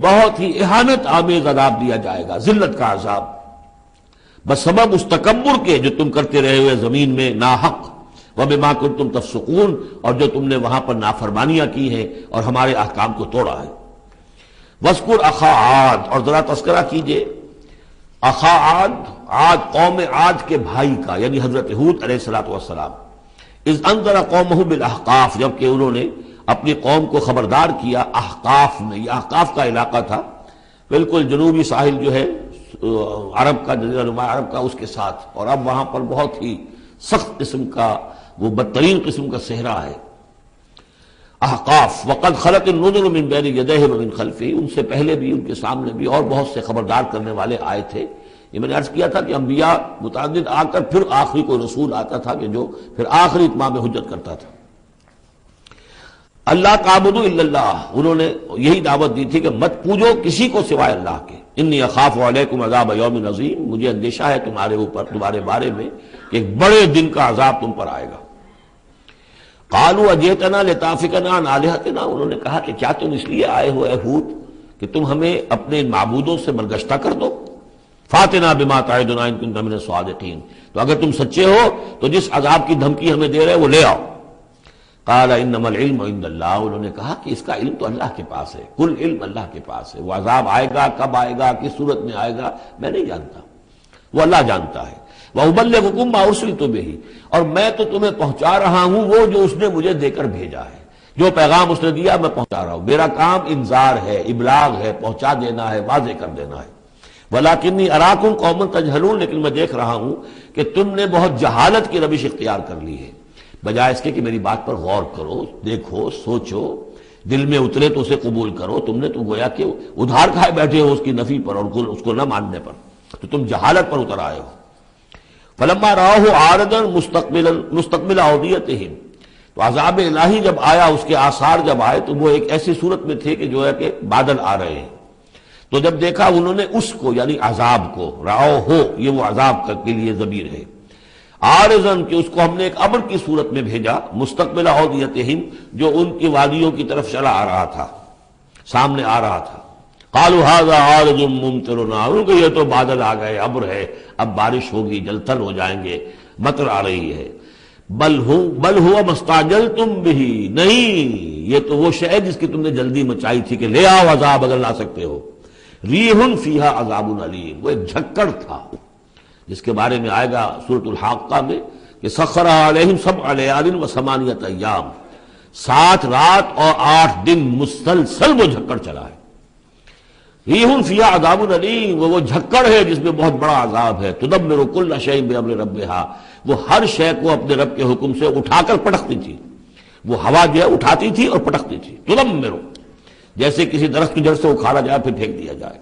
بہت ہی اہانت آمیز عذاب دیا جائے گا، ذلت کا عذاب، بسبب اس تکبر کے جو تم کرتے رہے ہوئے زمین میں ناحق. وَبِمَا كُنتُمْ تَفْسُقُونَ، اور جو تم نے وہاں پر نافرمانیاں کی ہیں اور ہمارے احکام کو توڑا ہے. وَاذْكُرْ أَخَا عَادٍ، اور ذرا تذکرہ کیجئے اخا عاد، عاد قوم عاد کے بھائی کا، یعنی حضرت ہود علیہ الصلوۃ والسلام. اذ انذر قومہ بالاحقاف، جبکہ انہوں نے اپنی قوم کو خبردار کیا احقاف میں. یہ احقاف کا علاقہ تھا، بالکل جنوبی ساحل جو ہے عرب کا، جزیرہ نما عرب کا، اس کے ساتھ. اور اب وہاں پر بہت ہی سخت قسم کا، وہ بدترین قسم کا صحرا ہے. احقاف، وقد خلت النذر من بین یدیہ ومن خلفہ، ان سے پہلے بھی، ان کے سامنے بھی اور بہت سے خبردار کرنے والے آئے تھے. یہ میں نے عرض کیا تھا کہ انبیاء متعدد آ کر پھر آخری کوئی رسول آتا تھا کہ جو پھر آخری اتمام حجت کرتا تھا. اللہ تعبدوا الا اللہ، انہوں نے یہی دعوت دی تھی کہ مت پوجو کسی کو سوائے اللہ کے. انی اخاف علیکم عذاب یوم عظیم، مجھے اندیشہ ہے تمہارے اوپر، تمہارے بارے میں کہ ایک بڑے دن کا عذاب تم پر آئے گا. قالوا اجئتنا لتافکنا عن آلہتنا، انہوں نے کہا کہ کیا تم اس لیے آئے ہو اے ہود کہ تم ہمیں اپنے معبودوں سے برگشتہ کر دو. فاتنا بما تعدنا ان کنت من الصادقین، تو اگر تم سچے ہو تو جس عذاب کی دھمکی ہمیں دے رہے وہ لے آؤ. قال انما العلم عند اللہ، انہوں نے کہا کہ اس کا علم تو اللہ کے پاس ہے، کل علم اللہ کے پاس ہے. وہ عذاب آئے گا، کب آئے گا، کس صورت میں آئے گا، میں نہیں جانتا، وہ اللہ جانتا ہے. وَأُبَلِّغُكُم مَّا أُرْسِلْتُ بِهِ، اور میں تو تمہیں پہنچا رہا ہوں وہ جو اس نے مجھے دے کر بھیجا ہے. جو پیغام اس نے دیا میں پہنچا رہا ہوں. میرا کام انذار ہے، ابلاغ ہے، پہنچا دینا ہے، واضح کر دینا ہے. وَلَٰكِنِّي أَرَاكُمْ قَوْمًا تَجْهَلُونَ، لیکن میں دیکھ رہا ہوں کہ تم نے بہت جہالت کی روش اختیار کر لی ہے. بجائے اس کے کہ میری بات پر غور کرو، دیکھو، سوچو، دل میں اترے تو اسے قبول کرو، تم نے تو گویا کہ ادھار کھائے بیٹھے ہو اس کی نفی پر اور اس کو نہ ماننے پر، تو تم جہالت پر اتر آئے ہو. فلما رآہ عارضا مستقبل اودیتہم، تو عذاب الہی جب آیا، اس کے آثار جب آئے تو وہ ایک ایسی صورت میں تھے کہ جو ہے کہ بادل آ رہے ہیں. تو جب دیکھا انہوں نے اس کو، یعنی عذاب کو، رآہ ہو، یہ وہ عذاب کے لیے ضمیر ہے، عارضاً کہ اس کو ہم نے ایک امر کی صورت میں بھیجا، مستقبل اودیتہم، جو ان کی وادیوں کی طرف چلا آ رہا تھا، سامنے آ رہا تھا. قالوا هذا عارض ممطرنا، ان کو یہ تو بادل آ گئے، ابر ہے، اب بارش ہوگی، جلتھل ہو جائیں گے، مطر آ رہی ہے. بل هو ما استعجلتم به، نہیں، یہ تو وہ شے جس کی تم نے جلدی مچائی تھی کہ لے آؤ عذاب اگر لا سکتے ہو. ریح فیہا عذاب علیم، وہ ایک جھکڑ تھا جس کے بارے میں آئے گا سورۃ الحاقہ میں کہ سخر علیہم سبع لیال وثمانیۃ ایام، 7 رات اور 8 دن مسلسل وہ جھکڑ چلا ہے. ریح فیہا عذاب علیم، وہ جھکڑ ہے جس میں بہت بڑا عذاب ہے. تدمر کل شیء بامر ربھا، وہ ہر شے کو اپنے رب کے حکم سے اٹھا کر پٹکتی تھی. وہ ہوا جو ہے اٹھاتی تھی اور پٹکتی تھی. تدمر، جیسے کسی درخت کی جڑ سے اکھاڑا جائے پھر پھینک دیا جائے.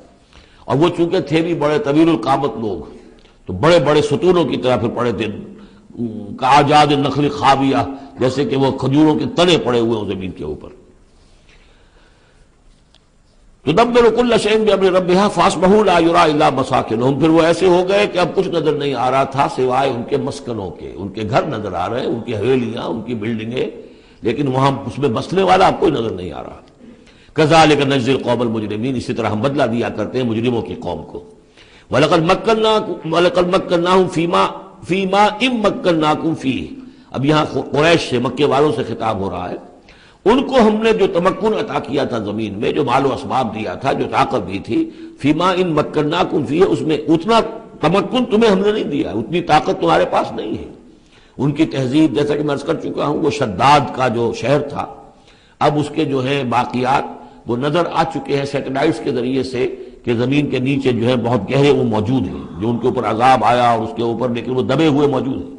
اور وہ چونکہ تھے بھی بڑے طویل القامت لوگ، تو بڑے بڑے ستونوں کی طرح پھر پڑے تھے، کاجاد النخل خاویہ، جیسے کہ وہ کھجوروں کے تنے پڑے ہوئے ہیں زمین کے اوپر. تدبر کل شیء بامر ربھا فاصبحوا لا یری الا مساکنہم، پھر وہ ایسے ہو گئے کہ اب کچھ نظر نہیں آ رہا تھا سوائے ان کے مسکنوں کے. ان کے گھر نظر آ رہے ہیں، ان کی حویلیاں، ان کی بلڈنگیں، لیکن وہاں اس میں بسنے والا اب کوئی نظر نہیں آ رہا. کذالک نجزی القوم المجرمین، اسی طرح ہم بدلہ دیا کرتے ہیں مجرموں کی قوم کو. وَلَقَدْ مَكَّنَّاهُمْ فِي مَا إِن مَّكَّنَّاكُمْ فِيهِ، اب یہاں قریش سے، مکے والوں سے خطاب ہو رہا ہے. ان کو ہم نے جو تمکن عطا کیا تھا زمین میں، جو مال و اسباب دیا تھا، جو طاقت دی تھی، فِي مَا إِن مَّكَّنَّاكُمْ فِيهِ، اس میں اتنا تمکن تمہیں ہم نے نہیں دیا، اتنی طاقت تمہارے پاس نہیں ہے. ان کی تہذیب، جیسا کہ میں عرض کر چکا ہوں، وہ شداد کا جو شہر تھا، اب اس کے جو ہے باقیات وہ نظر آ چکے ہیں سیٹلائٹس کے ذریعے سے کہ زمین کے نیچے جو ہے بہت گہرے وہ موجود ہیں، جو ان کے اوپر عذاب آیا اور اس کے اوپر، لیکن وہ دبے ہوئے موجود ہیں.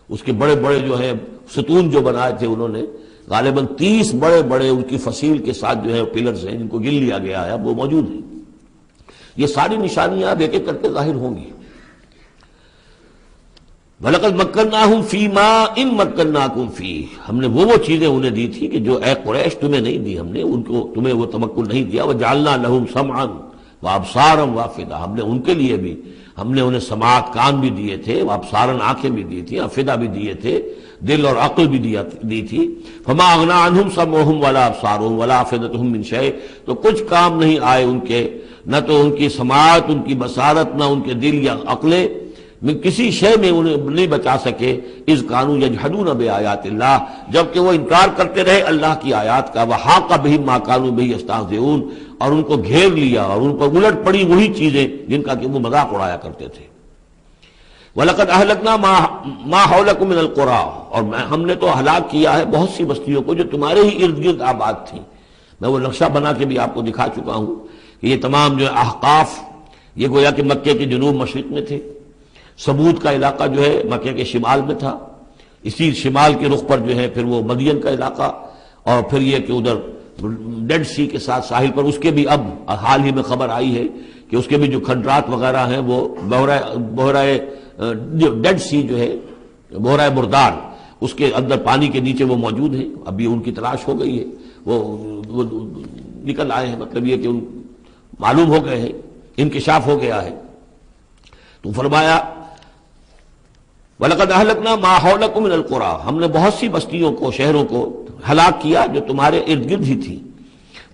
اس کے بڑے بڑے جو ہیں ستون جو بنائے تھے انہوں نے، غالباً 30 بڑے بڑے ان کی فصیل کے ساتھ جو ہے پلرز ہیں جن کو گن لیا گیا ہے، وہ موجود ہیں۔ یہ ساری نشانیاں اب ایک ایک کر کے ظاہر ہوں گی۔ وَلَقَدْ مَكَّنَّاهُمْ فِي مَاءٍ مَكَّنَّاكُمْ فِيهِ، ہم نے وہ چیزیں انہیں دی تھی کہ جو اے قریش تمہیں نہیں دی، ہم نے ان کو تمہیں وہ تمکن نہیں دیا۔ وَجَعَلْنَا لَهُمْ سَمْعًا وَأَبْصَارًا وَأَفْئِدَةً، ہم نے ان کے لیے بھی ہم نے انہیں سماعت کان بھی دیے تھے، وابصارن آنکھیں بھی دی تھی، افئدہ بھی دیے تھے، دل اور عقل بھی دی تھی۔ فما اغنى عنهم سمعهم ولا ابصارهم ولا افئدتهم من شيء، تو کچھ کام نہیں آئے ان کے، نہ تو ان کی سماعت، ان کی بصارت، نہ ان کے دل یا عقلیں میں کسی شے میں انہیں نہیں بچا سکے۔ اذ كانوا يجحدون بآيات الله، جبکہ وہ انکار کرتے رہے اللہ کی آیات کا۔ وحاق بهم ما كانوا به يستهزئون، اور ان کو گھیر لیا اور ان پر الٹ پڑی وہی چیزیں جن کا کہ وہ مذاق اڑایا کرتے تھے۔ وَلَقَدْ أَهْلَكْنَا مَا حَوْلَكُم مِّنَ الْقُرَىٰ، اور ہم نے تو ہلاک کیا ہے بہت سی بستیوں کو جو تمہارے ہی ارد گرد آباد تھیں۔ میں وہ نقشہ بنا کے بھی آپ کو دکھا چکا ہوں کہ یہ تمام جو احقاف، یہ گویا کہ مکے کے جنوب مشرق میں تھے، سمود کا علاقہ جو ہے مکے کے شمال میں تھا، اسی شمال کے رخ پر جو ہے پھر وہ مدین کا علاقہ، اور پھر یہ کہ ادھر ڈیڈ سی کے ساتھ ساحل پر، اس کے بھی اب حال ہی میں خبر آئی ہے کہ اس کے بھی جو کھنڈرات وغیرہ ہیں وہ بحرۂ ڈیڈ سی جو ہے، بحرۂ مردار، اس کے اندر پانی کے نیچے وہ موجود ہیں۔ ابھی ان کی تلاش ہو گئی ہے، وہ نکل آئے ہیں، مطلب یہ کہ ان معلوم ہو گئے ہیں، انکشاف ہو گیا ہے۔ تو فرمایا وَلَقَدْ أَهْلَكْنَا مَا حَوْلَكُم مِّنَ الْقُرَىٰ، ہم نے بہت سی بستیوں کو، شہروں کو ہلاک کیا جو تمہارے ارد گرد ہی تھی۔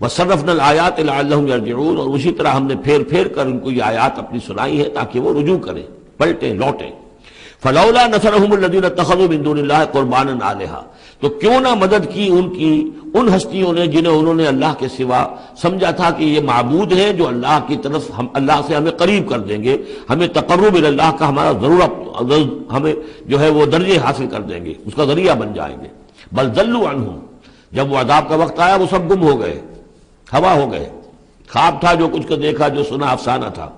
وَصَرَّفْنَا الْآيَاتِ لَعَلَّهُمْ يَرْجِعُونَ، اور اسی طرح ہم نے پھیر پھیر کر ان کو یہ آیات اپنی سنائی ہے تاکہ وہ رجوع کریں، پلٹیں، لوٹیں۔ فَلَوْلَا نَصَرَهُمُ الَّذِينَ اتَّخَذُوا مِن دُونِ اللَّهِ قُرْبَانًا آلِهَةً، تو کیوں نہ مدد کی ان ہستیوں نے جنہیں انہوں نے اللہ کے سوا سمجھا تھا کہ یہ معبود ہیں جو اللہ کی طرف ہم اللہ سے ہمیں قریب کر دیں گے، ہمیں تقرب اللہ کا ہمارا ضرورت ہمیں جو ہے وہ درجے حاصل کر دیں گے، اس کا ذریعہ بن جائیں گے۔ بل ضلوا عنہم، جب وہ عذاب کا وقت آیا وہ سب گم ہو گئے، ہوا ہو گئے، خواب تھا جو کچھ کا دیکھا، جو سنا افسانہ تھا۔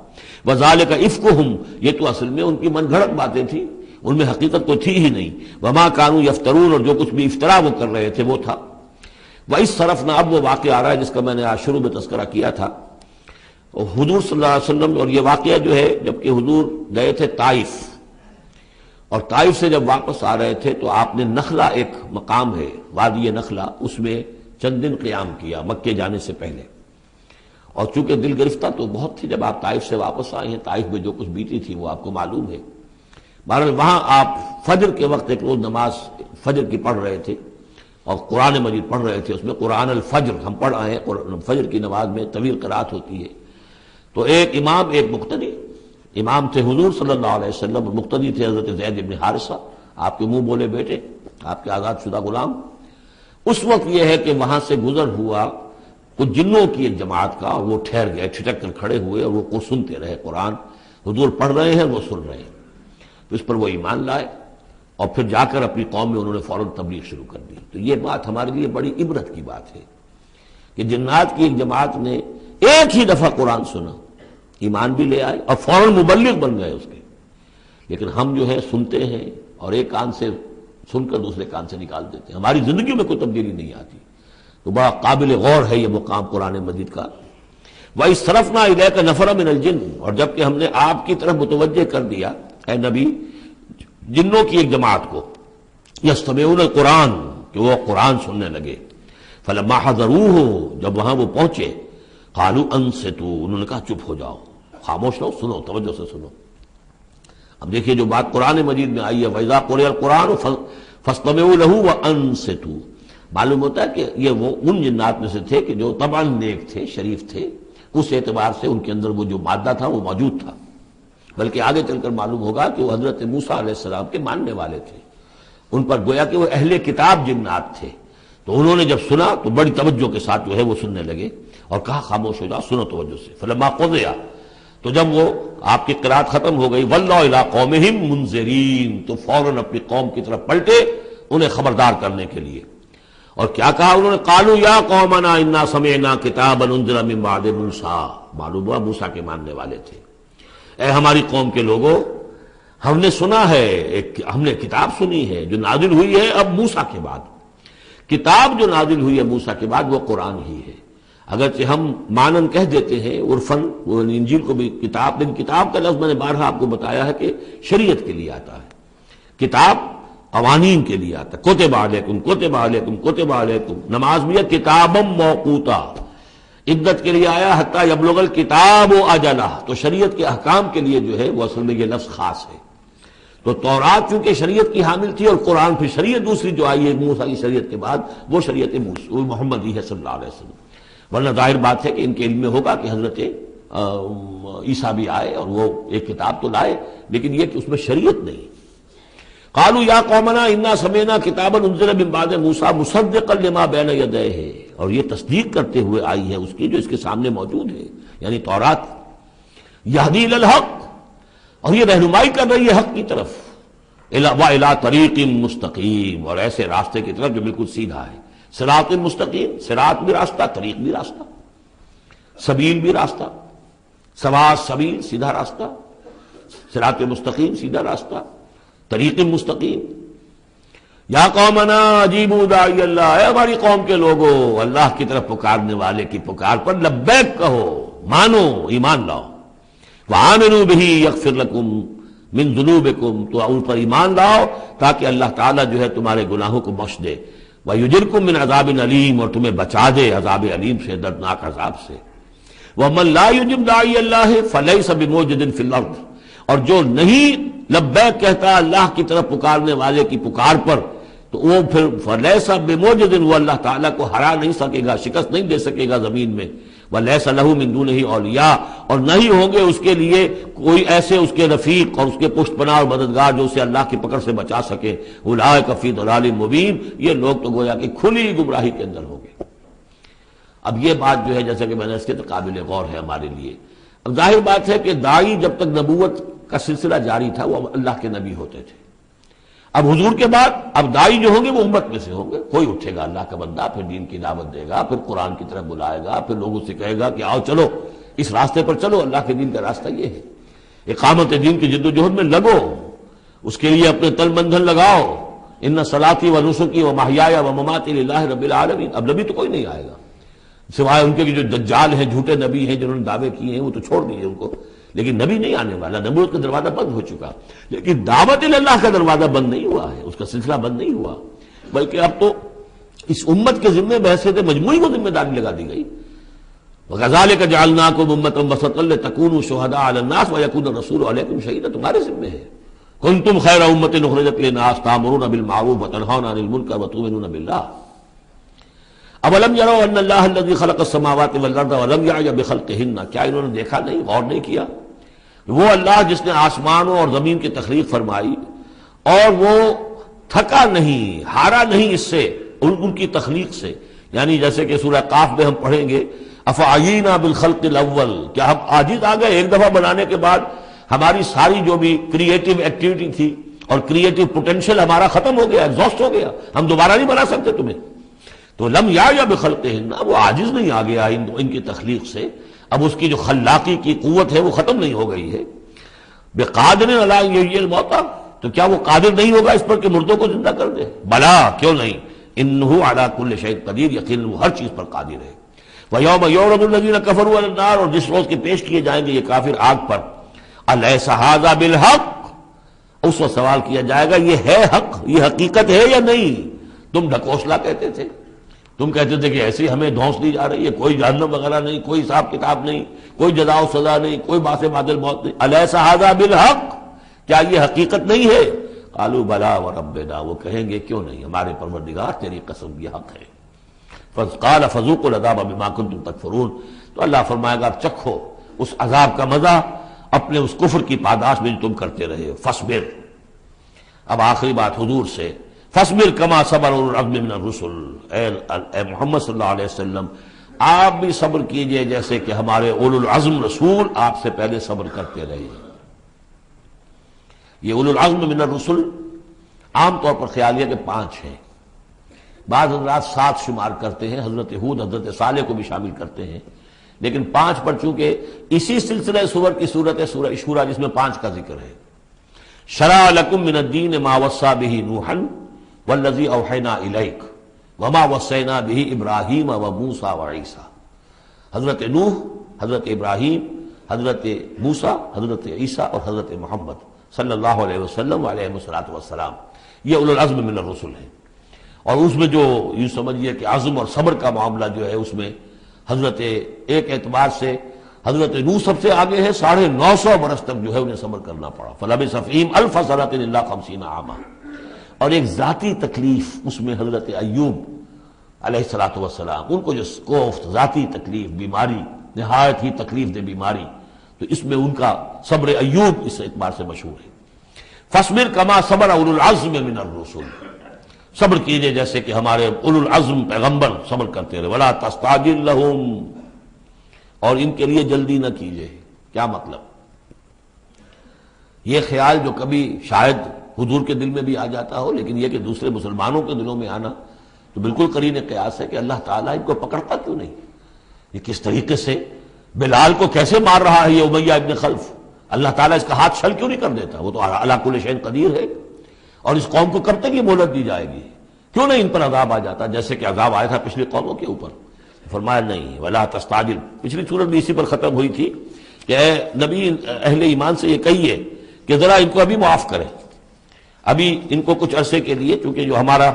وذالک افکہم، یہ تو اصل میں ان کی من گھڑت باتیں تھیں، ان میں حقیقت تو تھی ہی نہیں۔ وما کانوا یفترون، اور جو کچھ بھی افطرا وہ کر رہے تھے وہ تھا۔ وَإِذْ صَرَفْنَا، اب وہ واقعہ آ رہا ہے جس کا میں نے آج شروع میں تذکرہ کیا تھا، اور حضور صلی اللہ علیہ وسلم، اور یہ واقعہ جو ہے جبکہ حضور گئے تھے طائف، اور طائف سے جب واپس آ رہے تھے تو آپ نے نخلا، ایک مقام ہے وادی نخلا، اس میں چند دن قیام کیا مکے جانے سے پہلے۔ اور چونکہ دل گرفتہ تو بہت تھی جب آپ طائف سے واپس آئے ہیں، طائف میں جو کچھ بیتی تھی وہ آپ کو معلوم ہے۔ بہرحال وہاں آپ فجر کے وقت ایک روز نماز فجر کی پڑھ رہے تھے اور قرآن مجید پڑھ رہے تھے، اس میں قرآن الفجر ہم پڑھ رہے ہیں، فجر کی نماز میں طویل قرات ہوتی ہے۔ تو ایک امام، ایک مقتدی، امام تھے حضور صلی اللہ علیہ وسلم، اور مقتدی تھے حضرت زید بن حارثہ، آپ کے منہ بولے بیٹے، آپ کے آزاد شدہ غلام۔ اس وقت یہ ہے کہ وہاں سے گزر ہوا کچھ جنوں کی ایک جماعت کا، اور وہ ٹھہر گئے، ٹھٹک کر کھڑے ہوئے، اور وہ سنتے رہے قرآن، حضور پڑھ رہے ہیں وہ سن رہے ہیں۔ تو اس پر وہ ایمان لائے، اور پھر جا کر اپنی قوم میں انہوں نے فوراً تبلیغ شروع کر دی۔ تو یہ بات ہمارے لیے بڑی عبرت کی بات ہے کہ جنات کی ایک جماعت نے ایک ہی دفعہ قرآن سنا، ایمان بھی لے آئے اور فوراً مبلغ بن گئے اس کے۔ لیکن ہم جو ہے سنتے ہیں اور ایک کان سے سن کر دوسرے کان سے نکال دیتے ہیں، ہماری زندگیوں میں کوئی تبدیلی نہیں آتی۔ تو بڑا قابل غور ہے یہ مقام قرآن مجید کا۔ وَإِذْ صَرَفْنَا إِلَيْكَ نَفَرًا مِنَ الْجِنِّ، اور جب کہ ہم نے آپ کی طرف متوجہ کر دیا اے نبی جنوں کی ایک جماعت کو، یستمعون القرآن، کہ وہ قرآن سننے لگے۔ فلما حضروہ، جب وہاں وہ پہنچے، قالوا انصتوا، انہوں نے کہا چپ ہو جاؤ، خاموش رہو، سنو، توجہ سے سنو۔ اب دیکھیے جو بات قرآن مجید میں آئی ہے، وَإِذَا قُرِئَ الْقُرْآنُ فَاسْتَمِعُوا لَهُ وَأَنصِتُوا، معلوم ہوتا ہے کہ یہ وہ ان جنات میں سے تھے کہ جو طبعاً نیک تھے، شریف تھے، اس اعتبار سے ان کے اندر وہ جو مادہ تھا وہ موجود تھا، بلکہ آگے چل کر معلوم ہوگا کہ وہ حضرت موسیٰ علیہ السلام کے ماننے والے تھے، ان پر گویا کہ وہ اہل کتاب جنات تھے۔ تو انہوں نے جب سنا تو بڑی توجہ کے ساتھ جو ہے وہ سننے لگے، اور کہا خاموش ہو جاؤ، سنو توجہ سے۔ فلما قضی، تو جب وہ آپ کی قرات ختم ہو گئی، ولوا الی قومہم منذرین، تو فوراً اپنی قوم کی طرف پلٹے انہیں خبردار کرنے کے لیے۔ اور کیا کہا انہوں نے؟ قالوا یا قومنا انا سمعنا کتابا انزل من بعد موسیٰ، معلوم ہوا موسیٰ کے ماننے والے تھے۔ اے ہماری قوم کے لوگوں، ہم نے سنا ہے، ہم نے کتاب سنی ہے جو نازل ہوئی ہے اب موسیٰ کے بعد. کتاب جو نازل ہوئی ہے موسیٰ کے بعد وہ قرآن ہی ہے. اگرچہ ہم مانن کہہ دیتے ہیں عرفن، وہ انجیل کو بھی کتاب، لیکن کتاب کا لفظ میں نے بارہا آپ کو بتایا ہے کہ شریعت کے لیے آتا ہے. کتاب قوانین کے لیے آتا ہے. کتب علیکم کتب علیکم کتب علیکم. نماز بھی ہے کتابا موقوتا، عدت کے لیے آیا حتی یبلغ الکتاب اجلہ. تو شریعت کے احکام کے لیے جو ہے وہ اصل میں یہ لفظ خاص ہے. تو تورات چونکہ شریعت کی حامل تھی اور قرآن پھر شریعت دوسری جو آئی ہے موسیٰ کی شریعت کے بعد وہ شریعت محمدی ہے صلی اللہ علیہ وسلم. ورنہ ظاہر بات ہے کہ ان کے علم میں ہوگا کہ حضرت عیسیٰ بھی آئے اور وہ ایک کتاب تو لائے، لیکن یہ کہ اس میں شریعت نہیں. قالوا یا قومنا انا سمعنا کتابا انزل من بعد موسیٰ مصدقا لما بین یدیہ، اور یہ تصدیق کرتے ہوئے آئی ہے اس کی جو اس کے سامنے موجود ہے، یعنی تورات. یہدی الی الحق، اور یہ رہنمائی کر رہی ہے حق کی طرف. وَإِلَىٰ طَرِیقٍ مُسْتَقِیمٍ، اور ایسے راستے کی طرف جو بالکل سیدھا ہے. صراط مستقیم، صراط بھی راستہ، طریق بھی راستہ، سبیل بھی راستہ، سواء سبیل سیدھا راستہ، صراط مستقیم سیدھا راستہ، طریق مستقیم. یا قومنا اجیبوا داعی اللہ، اے ہماری قوم کے لوگوں، اللہ کی طرف پکارنے والے کی پکار پر لبیک کہو، مانو، ایمان لاؤ. وآمنوا بہ یغفر لکم من ذنوبکم، تو ان پر ایمان لاؤ تاکہ اللہ تعالیٰ جو ہے تمہارے گناہوں کو بخش دے. وَيُجِرْكُم مِّنْ عَذَابٍ عَلِيمٍ، اور تمہیں بچا دے عذاب علیم سے، دردناک عذاب سے. وَمَن لَّا يُجِبْ دَاعِيَ اللَّهِ فَلَيْسَ بِمُعْجِزٍ فِي الْأَرْضِ، اور جو نہیں لبیک کہتا اللہ کی طرف پکارنے والے کی پکار پر، تو وہ پھر فَلَيْسَ بِمُعْجِزٍ، وہ اللہ تعالیٰ کو ہرا نہیں سکے گا، شکست نہیں دے سکے گا زمین میں. وَلَيْسَ لَهُ مِن دُونِهِ أَوْلِيَاء، اور نہیں ہوں گے اس کے لیے کوئی ایسے اس کے رفیق اور اس کے پشت پناہ اور مددگار جو اسے اللہ کی پکڑ سے بچا سکے. أُولَٰئِكَ فِي ضَلَالٍ مُّبِينٍ، یہ لوگ تو گویا کہ کھلی گمراہی کے اندر ہوں گے. اب یہ بات جو ہے جیسا کہ میں نے اس کے تو قابل غور ہے ہمارے لیے. اب ظاہر بات ہے کہ داعی جب تک نبوت کا سلسلہ جاری تھا وہ اللہ کے نبی ہوتے تھے. اب حضور کے بعد اب داعی جو ہوں گے وہ امت میں سے ہوں گے. کوئی اٹھے گا اللہ کا بندہ، پھر دین کی دعوت دے گا، پھر قرآن کی طرف بلائے گا، پھر لوگوں سے کہے گا کہ آؤ چلو اس راستے پر چلو، اللہ کے دین کا راستہ یہ ہے. اقامت دین کی جد و جہد میں لگو، اس کے لیے اپنے تن بندھن لگاؤ. ان صلاتی و نسکی و محیایا و مماتی للہ رب العالمین. اب نبی تو کوئی نہیں آئے گا سوائے ان کے جو دجال ہیں، جھوٹے نبی ہیں جنہوں نے دعوے کیے ہیں، وہ تو چھوڑ دیجیے ان کو. لیکن نبی نہیں آنے والا، نبوت کا دروازہ بند ہو چکا. لیکن دعوت اللہ کا دروازہ بند نہیں ہوا ہے، اس کا سلسلہ بند نہیں ہوا، بلکہ اب تو اس امت کے ذمے بحثیت مجموعی کو ذمہ داری لگا دی گئی. وَكَذَلِكَ جَعَلْنَاكُمْ أُمَّةً وَسَطًا لِتَكُونُوا شُهَدَاءَ عَلَى النَّاسِ وَيَكُونَ الرَّسُولُ عَلَيْكُمْ شَهِيدًا. تمہارے ذمے ہے. كُنتُمْ خَيْرَ أُمَّةٍ أُخْرِجَتْ لِلنَّاسِ تَأْمُرُونَ بِالْمَعْرُوفِ وَتَنْهَوْنَ عَنِ الْمُنكَرِ وَتُؤْمِنُونَ بِاللَّهِ. أَوَلَمْ يَرَوْا أَنَّ اللَّهَ الَّذِي خَلَقَ السَّمَاوَاتِ وَالْأَرْضَ وَلَمْ يَعْيَ بِخَلْقِهِنَّ، کیا انہوں نے دیکھا نہیں، غور نہیں کیا؟ وہ اللہ جس نے آسمانوں اور زمین کی تخلیق فرمائی اور وہ تھکا نہیں، ہارا نہیں اس سے، ان کی تخلیق سے. یعنی جیسے کہ سورہ قاف میں ہم پڑھیں گے افعینا بالخلق الاول، کیا ہم عاجز آ گئے ایک دفعہ بنانے کے بعد؟ ہماری ساری جو بھی کریٹو ایکٹیویٹی تھی اور کریٹو پوٹینشیل ہمارا ختم ہو گیا، ایگزاسٹ ہو گیا، ہم دوبارہ نہیں بنا سکتے تمہیں. تو لم یا بخلقہن، وہ عاجز نہیں آ گیا ان کی تخلیق سے. اب اس کی جو خلاقی کی قوت ہے وہ ختم نہیں ہو گئی ہے. بقادر علی ان یحیی الموتى، تو کیا وہ قادر نہیں ہوگا اس پر کہ مردوں کو زندہ کر دے؟ بلا، کیوں نہیں، انہ علی کل شیء قدیر، یقیناً وہ ہر چیز پر قادر ہے. ویوم یعرض الذین کفروا علی النار، اور جس روز کے پیش کیے جائیں گے یہ کافر آگ پر، الیس ھذا بالحق، اس وقت سوال کیا جائے گا یہ ہے حق، یہ حقیقت ہے یا نہیں؟ تم ڈھکوسلا کہتے تھے، تم کہتے تھے کہ ایسی ہمیں دھونس دی جا رہی ہے، کوئی جہنم وغیرہ نہیں، کوئی حساب کتاب نہیں، کوئی جزا و سزا نہیں، کوئی باس بادل موت نہیں. الیس ھذا بالحق، کیا یہ حقیقت نہیں ہے؟ قالوا بلا وربنا، وہ کہیں گے کیوں نہیں، ہمارے پروردگار تیری قسم یہ حق ہے. قال فذوقوا العذاب بما كنتم تکفرون، تو اللہ فرمائے گا اب چکھو اس عذاب کا مزہ اپنے اس کفر کی پاداش میں جو تم کرتے رہے. فاصبر، اب آخری بات حضور سے، فاصبر کما صبر اولو العزم من الرسل، اے محمد صلی اللہ علیہ وسلم آپ بھی صبر کیجئے جیسے کہ ہمارے اولو العزم رسول آپ سے پہلے صبر کرتے رہے. یہ اولو العزم من الرسل عام طور پر خیال ہے کہ 5 ہیں، بعض حضرات 7 شمار کرتے ہیں، حضرت ہود حضرت صالح کو بھی شامل کرتے ہیں، لیکن 5 پر چونکہ اسی سلسلہ سور کی صورت ہے سورہ شورى جس میں 5 کا ذکر ہے. شرع لکم من الدین ما وصى به نوحا والذی اوحینا الیک وما وصینا به ابراہیم وموسیٰ وعیسیٰ. حضرت نوح، حضرت ابراہیم، حضرت موسیٰ، حضرت عیسیٰ اور حضرت محمد صلی اللہ علیہ وسلم علیہ السلام، یہ اولو العزم من الرسل ہیں. اور اس میں جو یوں سمجھیے کہ عزم اور صبر کا معاملہ جو ہے اس میں حضرت ایک اعتبار سے حضرت نوح سب سے آگے ہے. 950 برس تک جو ہے انہیں صبر کرنا پڑا. فلبث فیہم 1000 سنۃ الا 50 عاما. اور ایک ذاتی تکلیف اس میں حضرت ایوب علیہ السلام، ان کو جو کوفت ذاتی تکلیف، بیماری، نہایت ہی تکلیف دہ بیماری، تو اس میں ان کا صبر ایوب اس اعتبار سے مشہور ہے. فاصبر کما صبر اولو العزم من الرسل. صبر کیجئے جیسے کہ ہمارے اولو العزم پیغمبر صبر کرتے رہے. ولا تستعجل لهم، اور ان کے لیے جلدی نہ کیجئے. کیا مطلب؟ یہ خیال جو کبھی شاید حضور کے دل میں بھی آ جاتا ہو، لیکن یہ کہ دوسرے مسلمانوں کے دلوں میں آنا تو بالکل قرین قیاس ہے کہ اللہ تعالیٰ ان کو پکڑتا کیوں نہیں؟ یہ کس طریقے سے بلال کو کیسے مار رہا ہے یہ امیہ ابن خلف؟ اللہ تعالیٰ اس کا ہاتھ چھل کیوں نہیں کر دیتا؟ وہ تو علی کل شیء قدیر ہے. اور اس قوم کو کب تک یہ مہلت دی جائے گی؟ کیوں نہیں ان پر عذاب آ جاتا جیسے کہ عذاب آیا تھا پچھلی قوموں کے اوپر؟ فرمایا نہیں، ولا تستعجل. پچھلی سورت بھی اسی پر ختم ہوئی تھی کہ اے نبی اہل ایمان سے یہ کہیے کہ ذرا ان کو ابھی معاف کریں، ابھی ان کو کچھ عرصے کے لیے، چونکہ جو ہمارا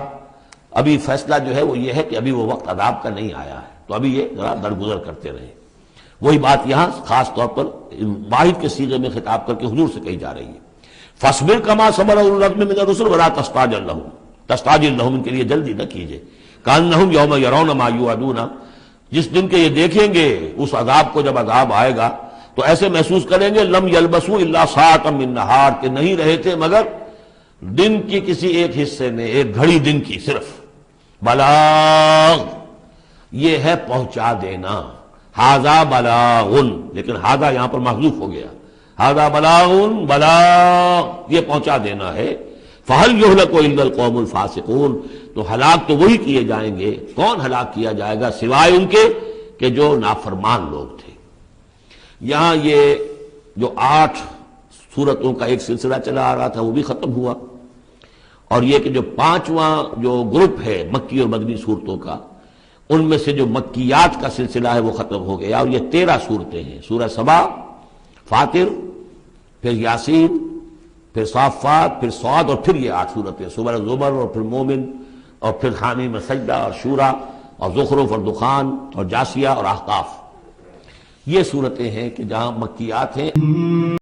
ابھی فیصلہ جو ہے وہ یہ ہے کہ ابھی وہ وقت عذاب کا نہیں آیا ہے، تو ابھی یہ ذرا درگزر کرتے رہیں. وہی بات یہاں خاص طور پر واحد کے صیغے میں خطاب کر کے حضور سے کہی جا رہی ہے. فاصبر کما صبر اولو العزم من الرسل ولا تستعجل لهم، ان کے لیے جلدی نہ کیجیے. کانہم یوم یرون ما یوعدون، جس دن کے یہ دیکھیں گے اس عذاب کو، جب عذاب آئے گا تو ایسے محسوس کریں گے لم یلبسوا الا ساعۃ من نہار، کہ نہیں رہے تھے مگر دن کی کسی ایک حصے میں، ایک گھڑی دن کی صرف. بلاغ، یہ ہے پہنچا دینا. ھذا بلاغ، لیکن ھذا یہاں پر محذوف ہو گیا. ھذا بلاغ، بلاغ یہ پہنچا دینا ہے. فہل یہلک الا القوم الفاسقون، تو ہلاک تو وہی کیے جائیں گے. کون ہلاک کیا جائے گا سوائے ان کے کہ جو نافرمان لوگ تھے. یہاں یہ جو 8 سورتوں کا ایک سلسلہ چلا آ رہا تھا وہ بھی ختم ہوا، اور یہ کہ جو 5واں جو گروپ ہے مکی اور مدنی صورتوں کا، ان میں سے جو مکیات کا سلسلہ ہے وہ ختم ہو گیا. اور یہ 13 صورتیں ہیں: سورہ سبا، فاطر، پھر یاسین، پھر صافات، پھر صاد، اور پھر یہ 8 صورتیں: سورہ زمر، اور پھر مومن، اور پھر حامیم سجدہ، اور شورا، اور زخرف، اور دخان، اور جاسیہ، اور احقاف. یہ صورتیں ہیں کہ جہاں مکیات ہیں.